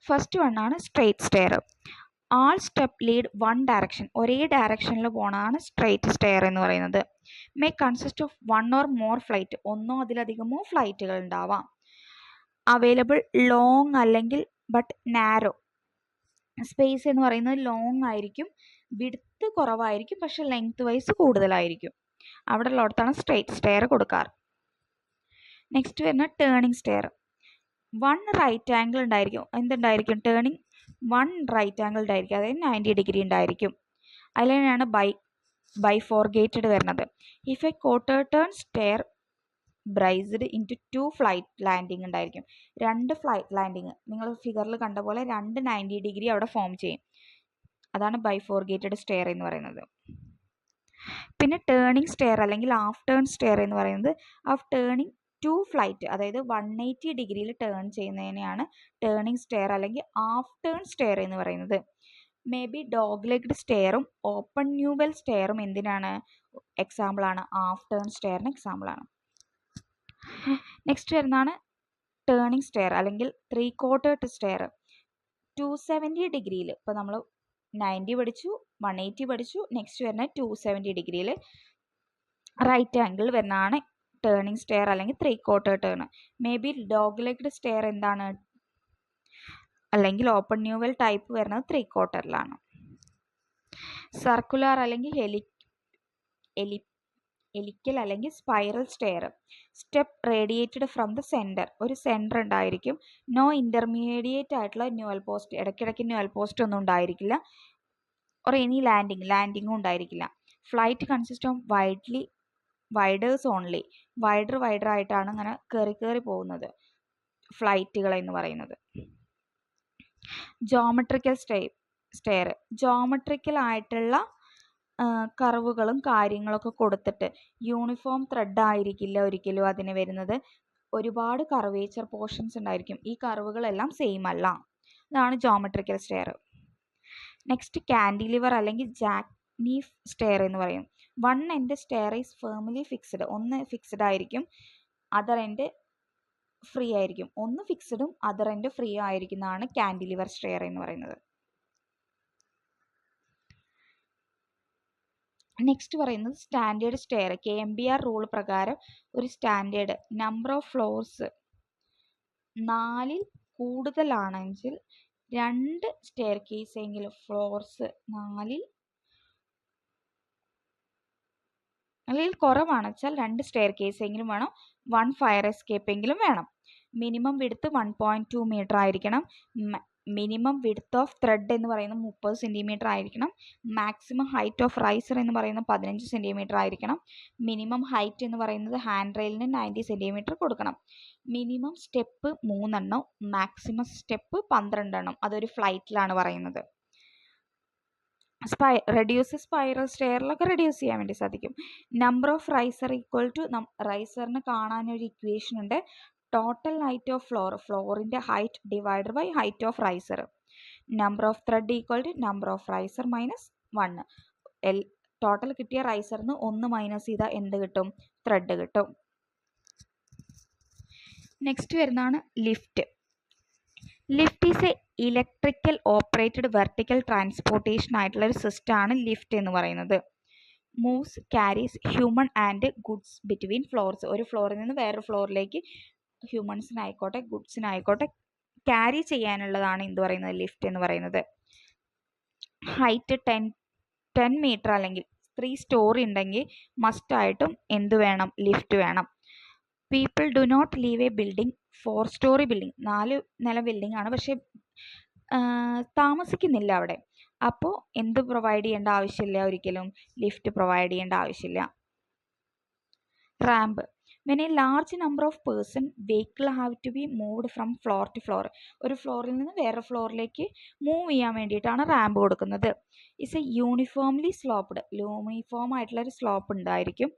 A: ഫസ്റ്റ് വണ്ണാണ് straight stair. All step lead one direction, ഒരേ ഡയറക്ഷനിൽ പോകണതാണ് സ്ട്രെയിറ്റ് സ്റ്റെയർ എന്ന് പറയുന്നത്. May consist of one or more flight, ഒന്നോ അതിലധികമോ ഫ്ലൈറ്റുകൾ ഉണ്ടാവാം. അവൈലബിൾ ലോങ് അല്ലെങ്കിൽ ബട്ട് നാരോ, സ്പേസ് എന്ന് പറയുന്നത് ലോങ് ആയിരിക്കും, വിഡ്ത്ത് കുറവായിരിക്കും, പക്ഷെ ലെങ്ത് വൈസ് കൂടുതലായിരിക്കും. അവിടെ ഉള്ളിടത്താണ് സ്ട്രെയിറ്റ് സ്റ്റെയർ കൊടുക്കാറ്. നെക്സ്റ്റ് വരുന്ന turning stair. One right angle ഉണ്ടായിരിക്കും. എന്തുണ്ടായിരിക്കും? ടേണിംഗ് വൺ റൈറ്റ് ആംഗിൾ ഉണ്ടായിരിക്കും, അതായത് 90 ഡിഗ്രി ഉണ്ടായിരിക്കും. അതിൽ തന്നെയാണ് ബൈഫോർഗേറ്റഡ് വരുന്നത്. If a quarter turn stair braced into 2 flight landing ഉണ്ടായിരിക്കും. 2 ഫ്ലൈറ്റ് ലാൻഡിങ് നിങ്ങൾ ഫിഗറിൽ കണ്ട പോലെ 2 90 ഡിഗ്രി അവിടെ ഫോം ചെയ്യും. അതാണ് ബൈഫോർഗേറ്റഡ് സ്റ്റെയർ എന്ന് പറയുന്നത്. പിന്നെ ടേണിംഗ് സ്റ്റെയർ അല്ലെങ്കിൽ ഹാഫ് ടേൺ സ്റ്റെയർ എന്ന് പറയുന്നത് ഹാഫ് ടേണിംഗ് 2 ഫ്ലൈറ്റ്, അതായത് 180 ഡിഗ്രിയിൽ ടേൺ ചെയ്യുന്നതിനെയാണ് ടേണിംഗ് സ്റ്റെയർ അല്ലെങ്കിൽ ഹാഫ് ടേൺ സ്റ്റെയർ എന്ന് പറയുന്നത്. മേ ബി ഡോഗ് ലെഗ്ഡ് സ്റ്റെയറും ഓപ്പൺ ന്യൂവൽ സ്റ്റെയറും എന്തിനാണ് എക്സാമ്പിളാണ്? ഹാഫ് ടേൺ സ്റ്റെയറിന് എക്സാമ്പിളാണ്. നെക്സ്റ്റ് വരുന്നതാണ് ടേണിംഗ് സ്റ്റെയർ അല്ലെങ്കിൽ 3/4 സ്റ്റെയർ. 270 ഡിഗ്രിയിൽ, ഇപ്പോൾ നമ്മൾ 90 പഠിച്ചു, 180 പഠിച്ചു, നെക്സ്റ്റ് വരുന്ന 270 ഡിഗ്രിയിൽ റൈറ്റ് ആംഗിൾ വരുന്നതാണ് ടേണിംഗ് സ്റ്റെയർ അല്ലെങ്കിൽ 3/4 turn. May be dog legged stair എന്താണ് അല്ലെങ്കിൽ ഓപ്പൺ ന്യൂവൽ ടൈപ്പ് വരുന്നത് 3/4 സർക്കുലർ അല്ലെങ്കിൽ എലിക്കൽ അല്ലെങ്കിൽ spiral stair. Step radiated from the centre, ഒരു സെൻറ്റർ ഉണ്ടായിരിക്കും. നോ ഇൻ്റർമീഡിയറ്റ് ആയിട്ടുള്ള ന്യൂവൽ പോസ്റ്റ്, ഇടയ്ക്കിടയ്ക്ക് ന്യൂവൽ പോസ്റ്റ് ഒന്നും ഉണ്ടായിരിക്കില്ല. ഓർ എനി ലാൻഡിങ്ങും ഉണ്ടായിരിക്കില്ല. Flight consist of winders only, winder ആയിട്ടാണ് ഇങ്ങനെ കയറി പോകുന്നത് ഫ്ലൈറ്റുകൾ എന്ന് പറയുന്നത്. ജോമെട്രിക്കൽ സ്റ്റെയർ, ജോമെട്രിക്കൽ ആയിട്ടുള്ള കർവുകളും കാര്യങ്ങളൊക്കെ കൊടുത്തിട്ട് യൂണിഫോം ത്രെഡ് ആയിരിക്കില്ല ഒരിക്കലും അതിന് വരുന്നത്. ഒരുപാട് കർവേച്ചർ പോർഷൻസ് ഉണ്ടായിരിക്കും. ഈ കർവുകളെല്ലാം സെയിം അല്ല. ഇതാണ് ജോമെട്രിക്കൽ സ്റ്റെയർ. നെക്സ്റ്റ് കാൻഡിലിവർ അല്ലെങ്കിൽ ജാക്നീഫ് സ്റ്റെയർ എന്ന് പറയും. One end stair is firmly fixed, ഒന്ന് ഫിക്സ്ഡ് ആയിരിക്കും, അതർ എൻഡ് ഫ്രീ ആയിരിക്കും. ഒന്ന് ഫിക്സ്ഡും അതർ എൻഡ് ഫ്രീ ആയിരിക്കുന്നതാണ് കാൻഡിലിവർ സ്റ്റെയർ എന്ന് പറയുന്നത്. നെക്സ്റ്റ് പറയുന്നത് സ്റ്റാൻഡേർഡ് സ്റ്റെയർ. KMBR റൂൾ പ്രകാരം ഒരു സ്റ്റാൻഡേർഡ് നമ്പർ ഓഫ് ഫ്ലോർസ് 4 കൂടുതലാണെങ്കിൽ 2 സ്റ്റെയർ കേസ് എങ്കിലും, ഫ്ലോർസ് 4 അല്ലെങ്കിൽ കുറവാണ് വെച്ചാൽ 2 സ്റ്റെയർ കേസ് എങ്കിലും വേണം, 1 ഫയർ എസ്കേപ്പ് എങ്കിലും വേണം. മിനിമം വിഡ്ത്ത് 1.2 മീറ്റർ ആയിരിക്കണം. മിനിമം വിഡ്ത്ത് ഓഫ് ത്രെഡ് എന്ന് പറയുന്നത് 30 സെൻറ്റിമീറ്റർ ആയിരിക്കണം. മാക്സിമം ഹൈറ്റ് ഓഫ് റൈസർ എന്ന് പറയുന്നത് 15 സെൻറ്റിമീറ്റർ ആയിരിക്കണം. മിനിമം ഹൈറ്റ് എന്ന് പറയുന്നത് ഹാൻഡ് റെയിലിന് 90 സെൻറ്റിമീറ്റർ കൊടുക്കണം. മിനിമം സ്റ്റെപ്പ് 3 എണ്ണം, മാക്സിമം സ്റ്റെപ്പ് 12 എണ്ണം. അതൊരു ഫ്ലൈറ്റിലാണ് പറയുന്നത്. റെഡ്യൂസ് സ്പൈറൽ സ്റ്റെയറിലൊക്കെ റെഡ്യൂസ് ചെയ്യാൻ വേണ്ടി സാധിക്കും. Number of riser equal to, റൈസറിന് കാണാനൊരു ഇക്വേഷൻ ഉണ്ട്. ടോട്ടൽ ഹൈറ്റ് ഓഫ് ഫ്ലോറിൻ്റെ height divided by height of riser. Number of tread equal to number of riser minus 1. Total കിട്ടിയ റൈസറിന് 1 മൈനസ് ചെയ്താൽ എന്ത് കിട്ടും? ത്രെഡ് കിട്ടും. നെക്സ്റ്റ് വരുന്നതാണ് lift. Lift is A electrical operated vertical transportation ആയിട്ടുള്ള ഒരു സിസ്റ്റമാണ് ലിഫ്റ്റ് എന്ന് പറയുന്നത്. Moves carries human and goods between floors, ഒരു ഫ്ലോറിൽ നിന്ന് വേറൊരു ഫ്ലോറിലേക്ക് ഹ്യൂമൻസിനായിക്കോട്ടെ ഗുഡ്സിനായിക്കോട്ടെ ക്യാരി ചെയ്യാനുള്ളതാണ് എന്ത് പറയുന്നത്? ലിഫ്റ്റ് എന്ന് പറയുന്നത്. ഹൈറ്റ് 10 മീറ്റർ അല്ലെങ്കിൽ 3 സ്റ്റോറി ഉണ്ടെങ്കിൽ മസ്റ്റായിട്ടും എന്ത് വേണം? ലിഫ്റ്റ് വേണം. People do not leave a building 4 storey building, 4 നില ബിൽഡിംഗ് ആണ്, പക്ഷെ താമസിക്കുന്നില്ല അവിടെ. അപ്പോൾ എന്ത് പ്രൊവൈഡ് ചെയ്യേണ്ട ആവശ്യമില്ല? ഒരിക്കലും ലിഫ്റ്റ് പ്രൊവൈഡ് ചെയ്യേണ്ട ആവശ്യമില്ല. Ramp. When a large number of person vehicle have to be moved from floor to floor, ഒരു ഫ്ലോറിൽ നിന്ന് വേറെ ഫ്ലോറിലേക്ക് മൂവ് ചെയ്യാൻ വേണ്ടിയിട്ടാണ് റാമ്പ് കൊടുക്കുന്നത്. It's A uniformly sloped, uniform ആയിട്ടുള്ള ഒരു സ്ലോപ്പ് ഉണ്ടായിരിക്കും.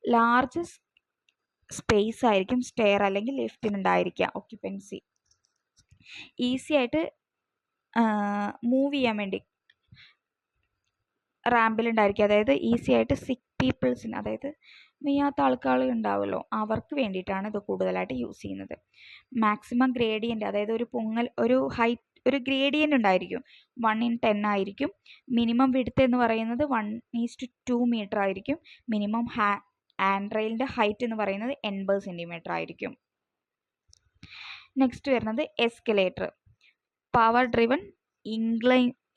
A: ലാർജ് സ്പേസ് ആയിരിക്കും സ്റ്റെയർ അല്ലെങ്കിൽ ലിഫ്റ്റിന് ഉണ്ടായിരിക്കുക. ഓക്യുപ്പൻസി ഈസി ആയിട്ട് മൂവ് ചെയ്യാൻ വേണ്ടി റാമ്പിലുണ്ടായിരിക്കും. അതായത് ഈസി ആയിട്ട് സിക്ക് പീപ്പിൾസിന്, അതായത് വയ്യാത്ത ആൾക്കാർ ഉണ്ടാവുമല്ലോ, അവർക്ക് വേണ്ടിയിട്ടാണ് ഇത് കൂടുതലായിട്ട് യൂസ് ചെയ്യുന്നത്. മാക്സിമം ഗ്രേഡിയൻ്റ്, അതായത് ഒരു ഒരു ഗ്രേഡിയൻ്റ് ഉണ്ടായിരിക്കും. 1:10 ആയിരിക്കും. മിനിമം വിഡ്ത്ത് എന്ന് പറയുന്നത് 1:2 മീറ്റർ ആയിരിക്കും. മിനിമം ഹാൻഡ് റെയിലിൻ്റെ ഹൈറ്റ് എന്ന് പറയുന്നത് 80 സെൻറ്റിമീറ്റർ ആയിരിക്കും. നെക്സ്റ്റ് വരുന്നത് escalator. Power driven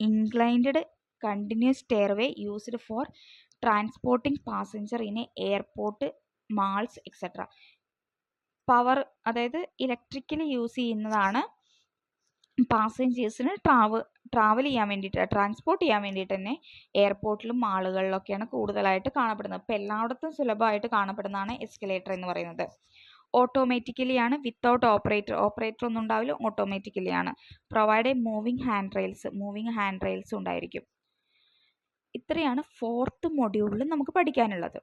A: inclined continuous stairway used for transporting passenger in airport, malls etcetera. Power, അതായത് ഇലക്ട്രിക്കലി യൂസ് ചെയ്യുന്നതാണ് പാസഞ്ചേഴ്സിന് ട്രാവൽ ചെയ്യാൻ വേണ്ടിയിട്ട്, ട്രാൻസ്പോർട്ട് ചെയ്യാൻ വേണ്ടിയിട്ട് തന്നെ എയർപോർട്ടിലും മാളുകളിലൊക്കെയാണ് കൂടുതലായിട്ട് കാണപ്പെടുന്നത്. അപ്പോൾ എല്ലായിടത്തും സുലഭമായിട്ട് കാണപ്പെടുന്നതാണ് എസ്കലേറ്റർ എന്ന് പറയുന്നത്. ഓട്ടോമാറ്റിക്കലി ആണ്, വിത്തൗട്ട് ഓപ്പറേറ്റർ ഒന്നും ഉണ്ടാവില്ല, ഓട്ടോമാറ്റിക്കലി ആണ്. പ്രൊവൈഡ് മൂവിങ് ഹാൻഡ് റെയിൽസ് ഉണ്ടായിരിക്കും. ഇത്രയാണ് 4th മൊഡ്യൂളിൽ നമുക്ക് പഠിക്കാനുള്ളത്.